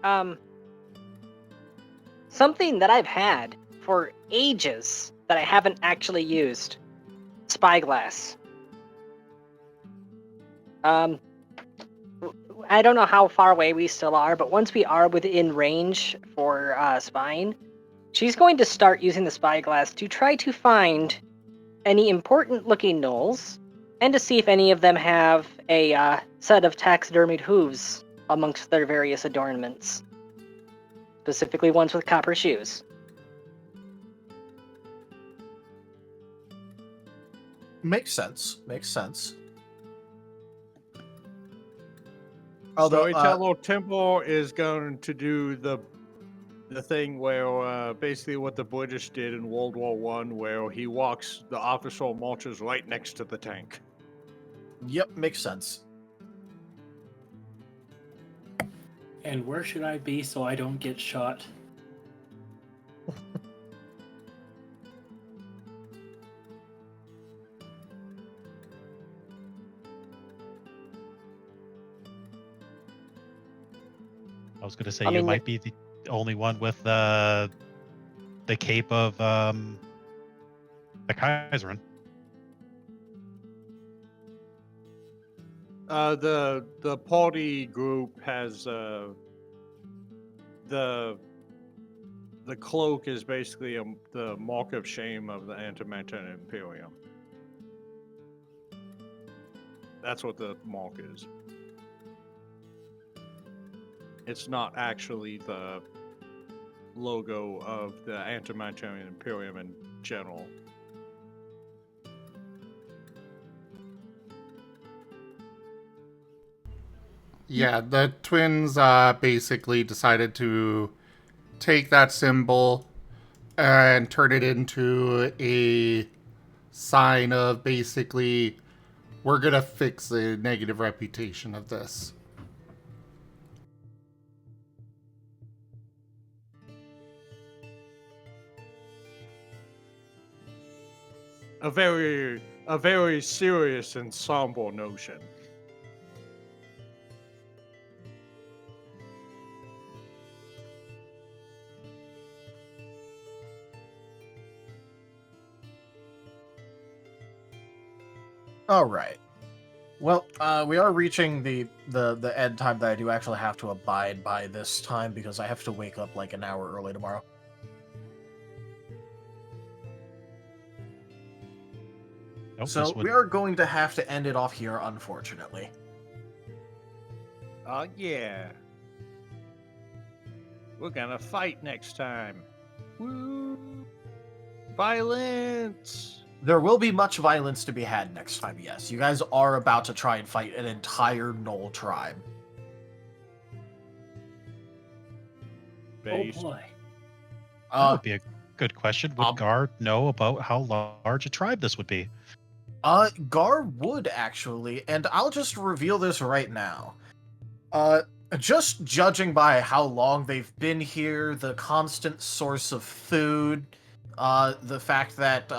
Something that I've had for ages that I haven't actually used. Spyglass. I don't know how far away we still are, but once we are within range for spying, she's going to start using the spyglass to try to find any important-looking gnolls, and to see if any of them have a set of taxidermied hooves amongst their various adornments. Specifically ones with copper shoes. Makes sense. Storyteller Temple is going to do the thing where basically what the British did in World War One, where the officer marches right next to the tank. Yep, makes sense. And where should I be so I don't get shot? I was going to say I you mean, might be the only one with the cape of the Kaiserin. The party group has the cloak is basically the mark of shame of the Antimatter Imperium. That's what the mark is. It's not actually the logo of the Antimatter Imperium in general. Yeah, the twins basically decided to take that symbol and turn it into a sign of basically, we're gonna fix the negative reputation of this. A very serious and somber notion. All right. Well, we are reaching the end time that I do actually have to abide by this time because I have to wake up like an hour early tomorrow. Nope, So we are going to have to end it off here, unfortunately. Oh, yeah. We're gonna fight next time. Woo! Violence! There will be much violence to be had next time, yes. You guys are about to try and fight an entire Gnoll tribe. Based. Oh boy. That would be a good question. Would um, Gar know about how large a tribe this would be? Gar would, actually, and I'll just reveal this right now. Just judging by how long they've been here, the constant source of food, the fact that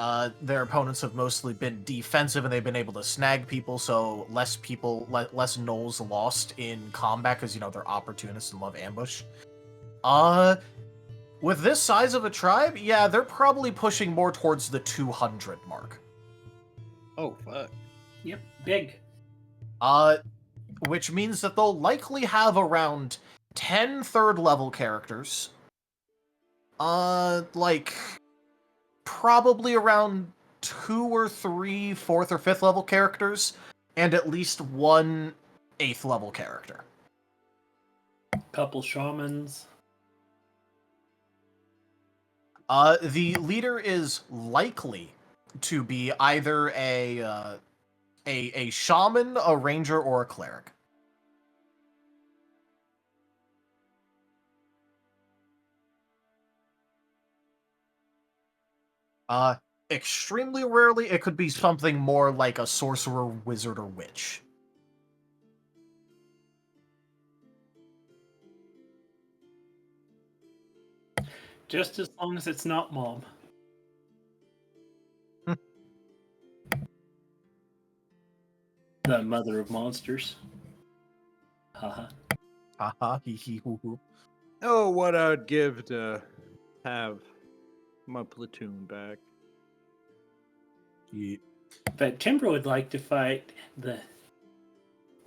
their opponents have mostly been defensive and they've been able to snag people, so less gnolls lost in combat because, you know, they're opportunists and love ambush. With this size of a tribe, yeah, they're probably pushing more towards the 200 mark. Oh, fuck. Yep, big. Which means that they'll likely have around 10 third-level characters. Like, probably around 2 or 3 4th or 5th level characters, and at least 1 8th level character. Couple shamans. The leader is likely to be either a shaman, a ranger, or a cleric. Extremely rarely, it could be something more like a sorcerer, wizard, or witch. Just as long as it's not mom. The mother of monsters. Haha. Haha, hee hee hoo hoo. Oh, what I'd give to have my platoon back. Yeah. But Timber would like to fight the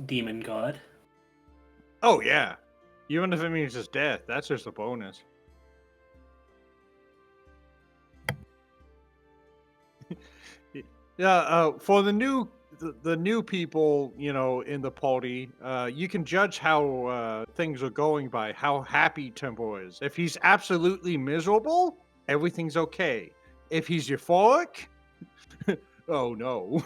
demon god. Oh, yeah. Even if it means his death, that's just a bonus. Yeah, for the new people, you know, in the party, you can judge how things are going by how happy Tempo is. If he's absolutely miserable, everything's okay. If he's euphoric, oh no.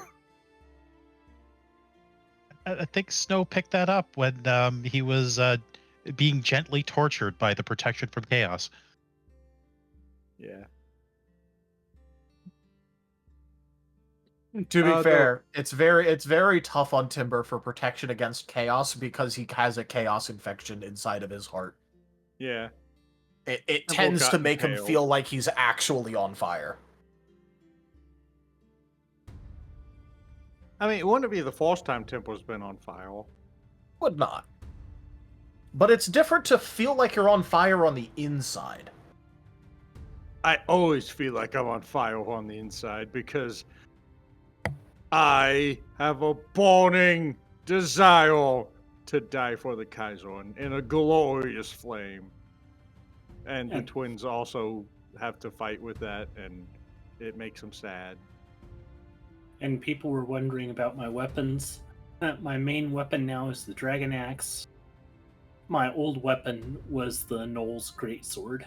I think Snow picked that up when he was being gently tortured by the protection from chaos. Yeah. To be No. fair, it's very tough on Timber for protection against chaos because he has a chaos infection inside of his heart. Yeah. It Temple tends got to make him impaled. feel like he's actually on fire. I mean, it wouldn't be the first time Tempo's been on fire. Would not. But it's different to feel like you're on fire on the inside. I always feel like I'm on fire on the inside because I have a burning desire to die for the Kaiser in a glorious flame. And the And- twins also have to fight with that, and it makes them sad. And people were wondering about my weapons. My main weapon now is the dragon axe. My old weapon was the Gnoll's greatsword.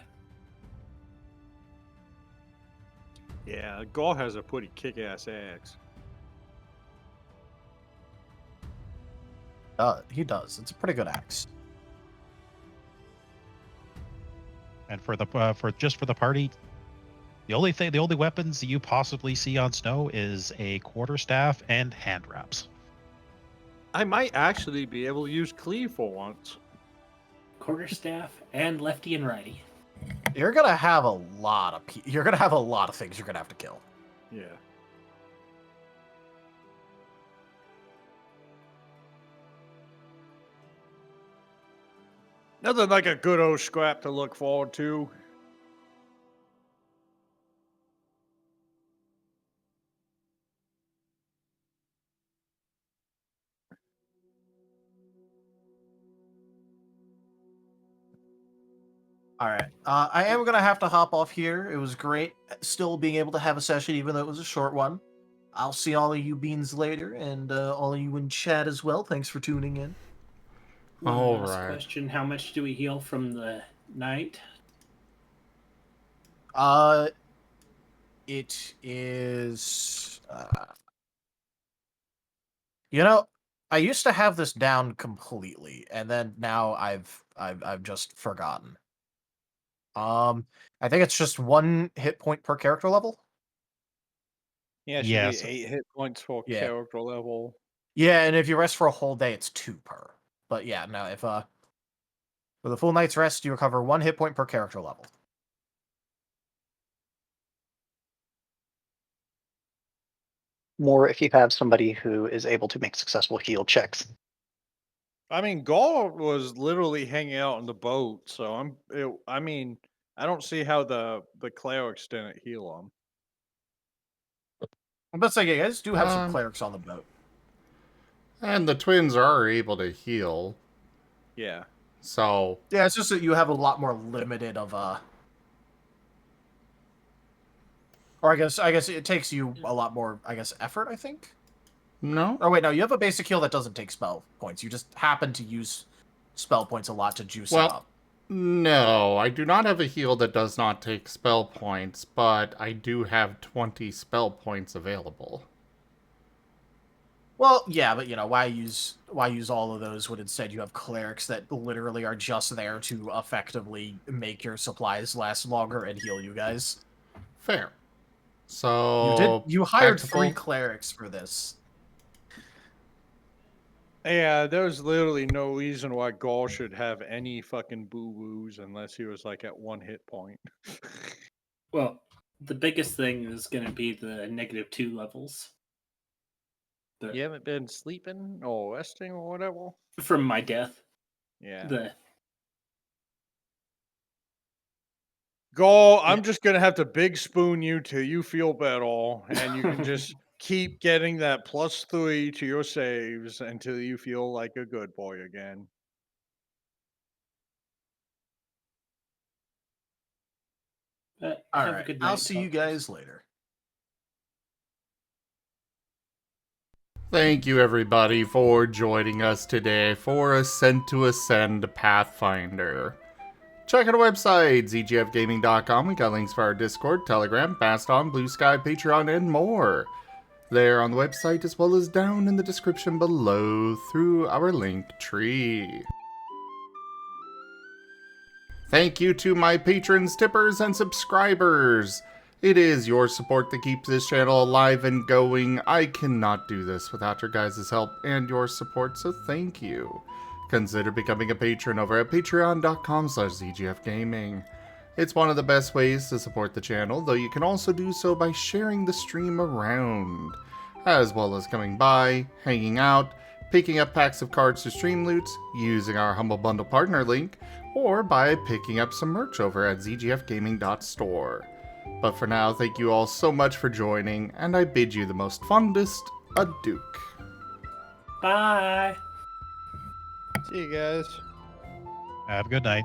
Yeah, Gaul has a pretty kick-ass axe. He does. It's a pretty good axe. And for the for the party, the only weapons you possibly see on Snow is a quarterstaff and hand wraps. I might actually be able to use cleave for once. Quarterstaff and lefty and righty. You're gonna have a lot of things you're gonna have to kill. Yeah. Nothing like a good old scrap to look forward to. All right. I am going to have to hop off here. It was great still being able to have a session, even though it was a short one. I'll see all of you beans later, and all of you in chat as well. Thanks for tuning in. One All last right. question: how much do we heal from the night? It is. You know, I used to have this down completely, and then now I've just forgotten. I think it's just 1 hit point per character level. Yeah, it should Yes. be 8 hit points for Yeah. character level. Yeah, and if you rest for a whole day, it's 2 per. But yeah, no, if for the full night's rest, you recover 1 hit point per character level. More if you have somebody who is able to make successful heal checks. I mean, Gaul was literally hanging out on the boat, so I don't see how the clerics didn't heal him. I'm about to say, yeah, you guys do have some Um, clerics on the boat. And the twins are able to heal. Yeah. So, Yeah, it's just that you have a lot more limited of or I guess it takes you a lot more, effort, I think. no. Oh wait, no, you have a basic heal that doesn't take spell points. You just happen to use spell points a lot to juice it Well, up. no, I do not have a heal that does not take spell points, but I do have 20 spell points available. Well, yeah, but why use all of those when instead you have clerics that literally are just there to effectively make your supplies last longer and heal you guys? Fair. So, You hired tactical? 3 clerics for this. Yeah, there's literally no reason why Gaul should have any fucking boo-boos unless he was like at 1 hit point. Well, the biggest thing is going to be the -2 levels. You haven't been sleeping or resting or whatever? From my death. Yeah. Gaul, I'm just gonna have to big spoon you till you feel better, and you can just keep getting that +3 to your saves until you feel like a good boy again. All Have a right, good night. I'll see you guys later. Thank you, everybody, for joining us today for Ascent to Ascend Pathfinder. Check out our website, zgfgaming.com. We got links for our Discord, Telegram, Mastodon, Blue Sky, Patreon, and more. There on the website, as well as down in the description below through our link tree. Thank you to my patrons, tippers, and subscribers. It is your support that keeps this channel alive and going. I cannot do this without your guys' help and your support, so thank you. Consider becoming a patron over at patreon.com/zgfgaming. It's one of the best ways to support the channel, though you can also do so by sharing the stream around, as well as coming by, hanging out, picking up packs of cards to stream loot, using our Humble Bundle partner link, or by picking up some merch over at zgfgaming.store. But for now, thank you all so much for joining, and I bid you the most fondest adieu. Bye. See you guys. Have a good night.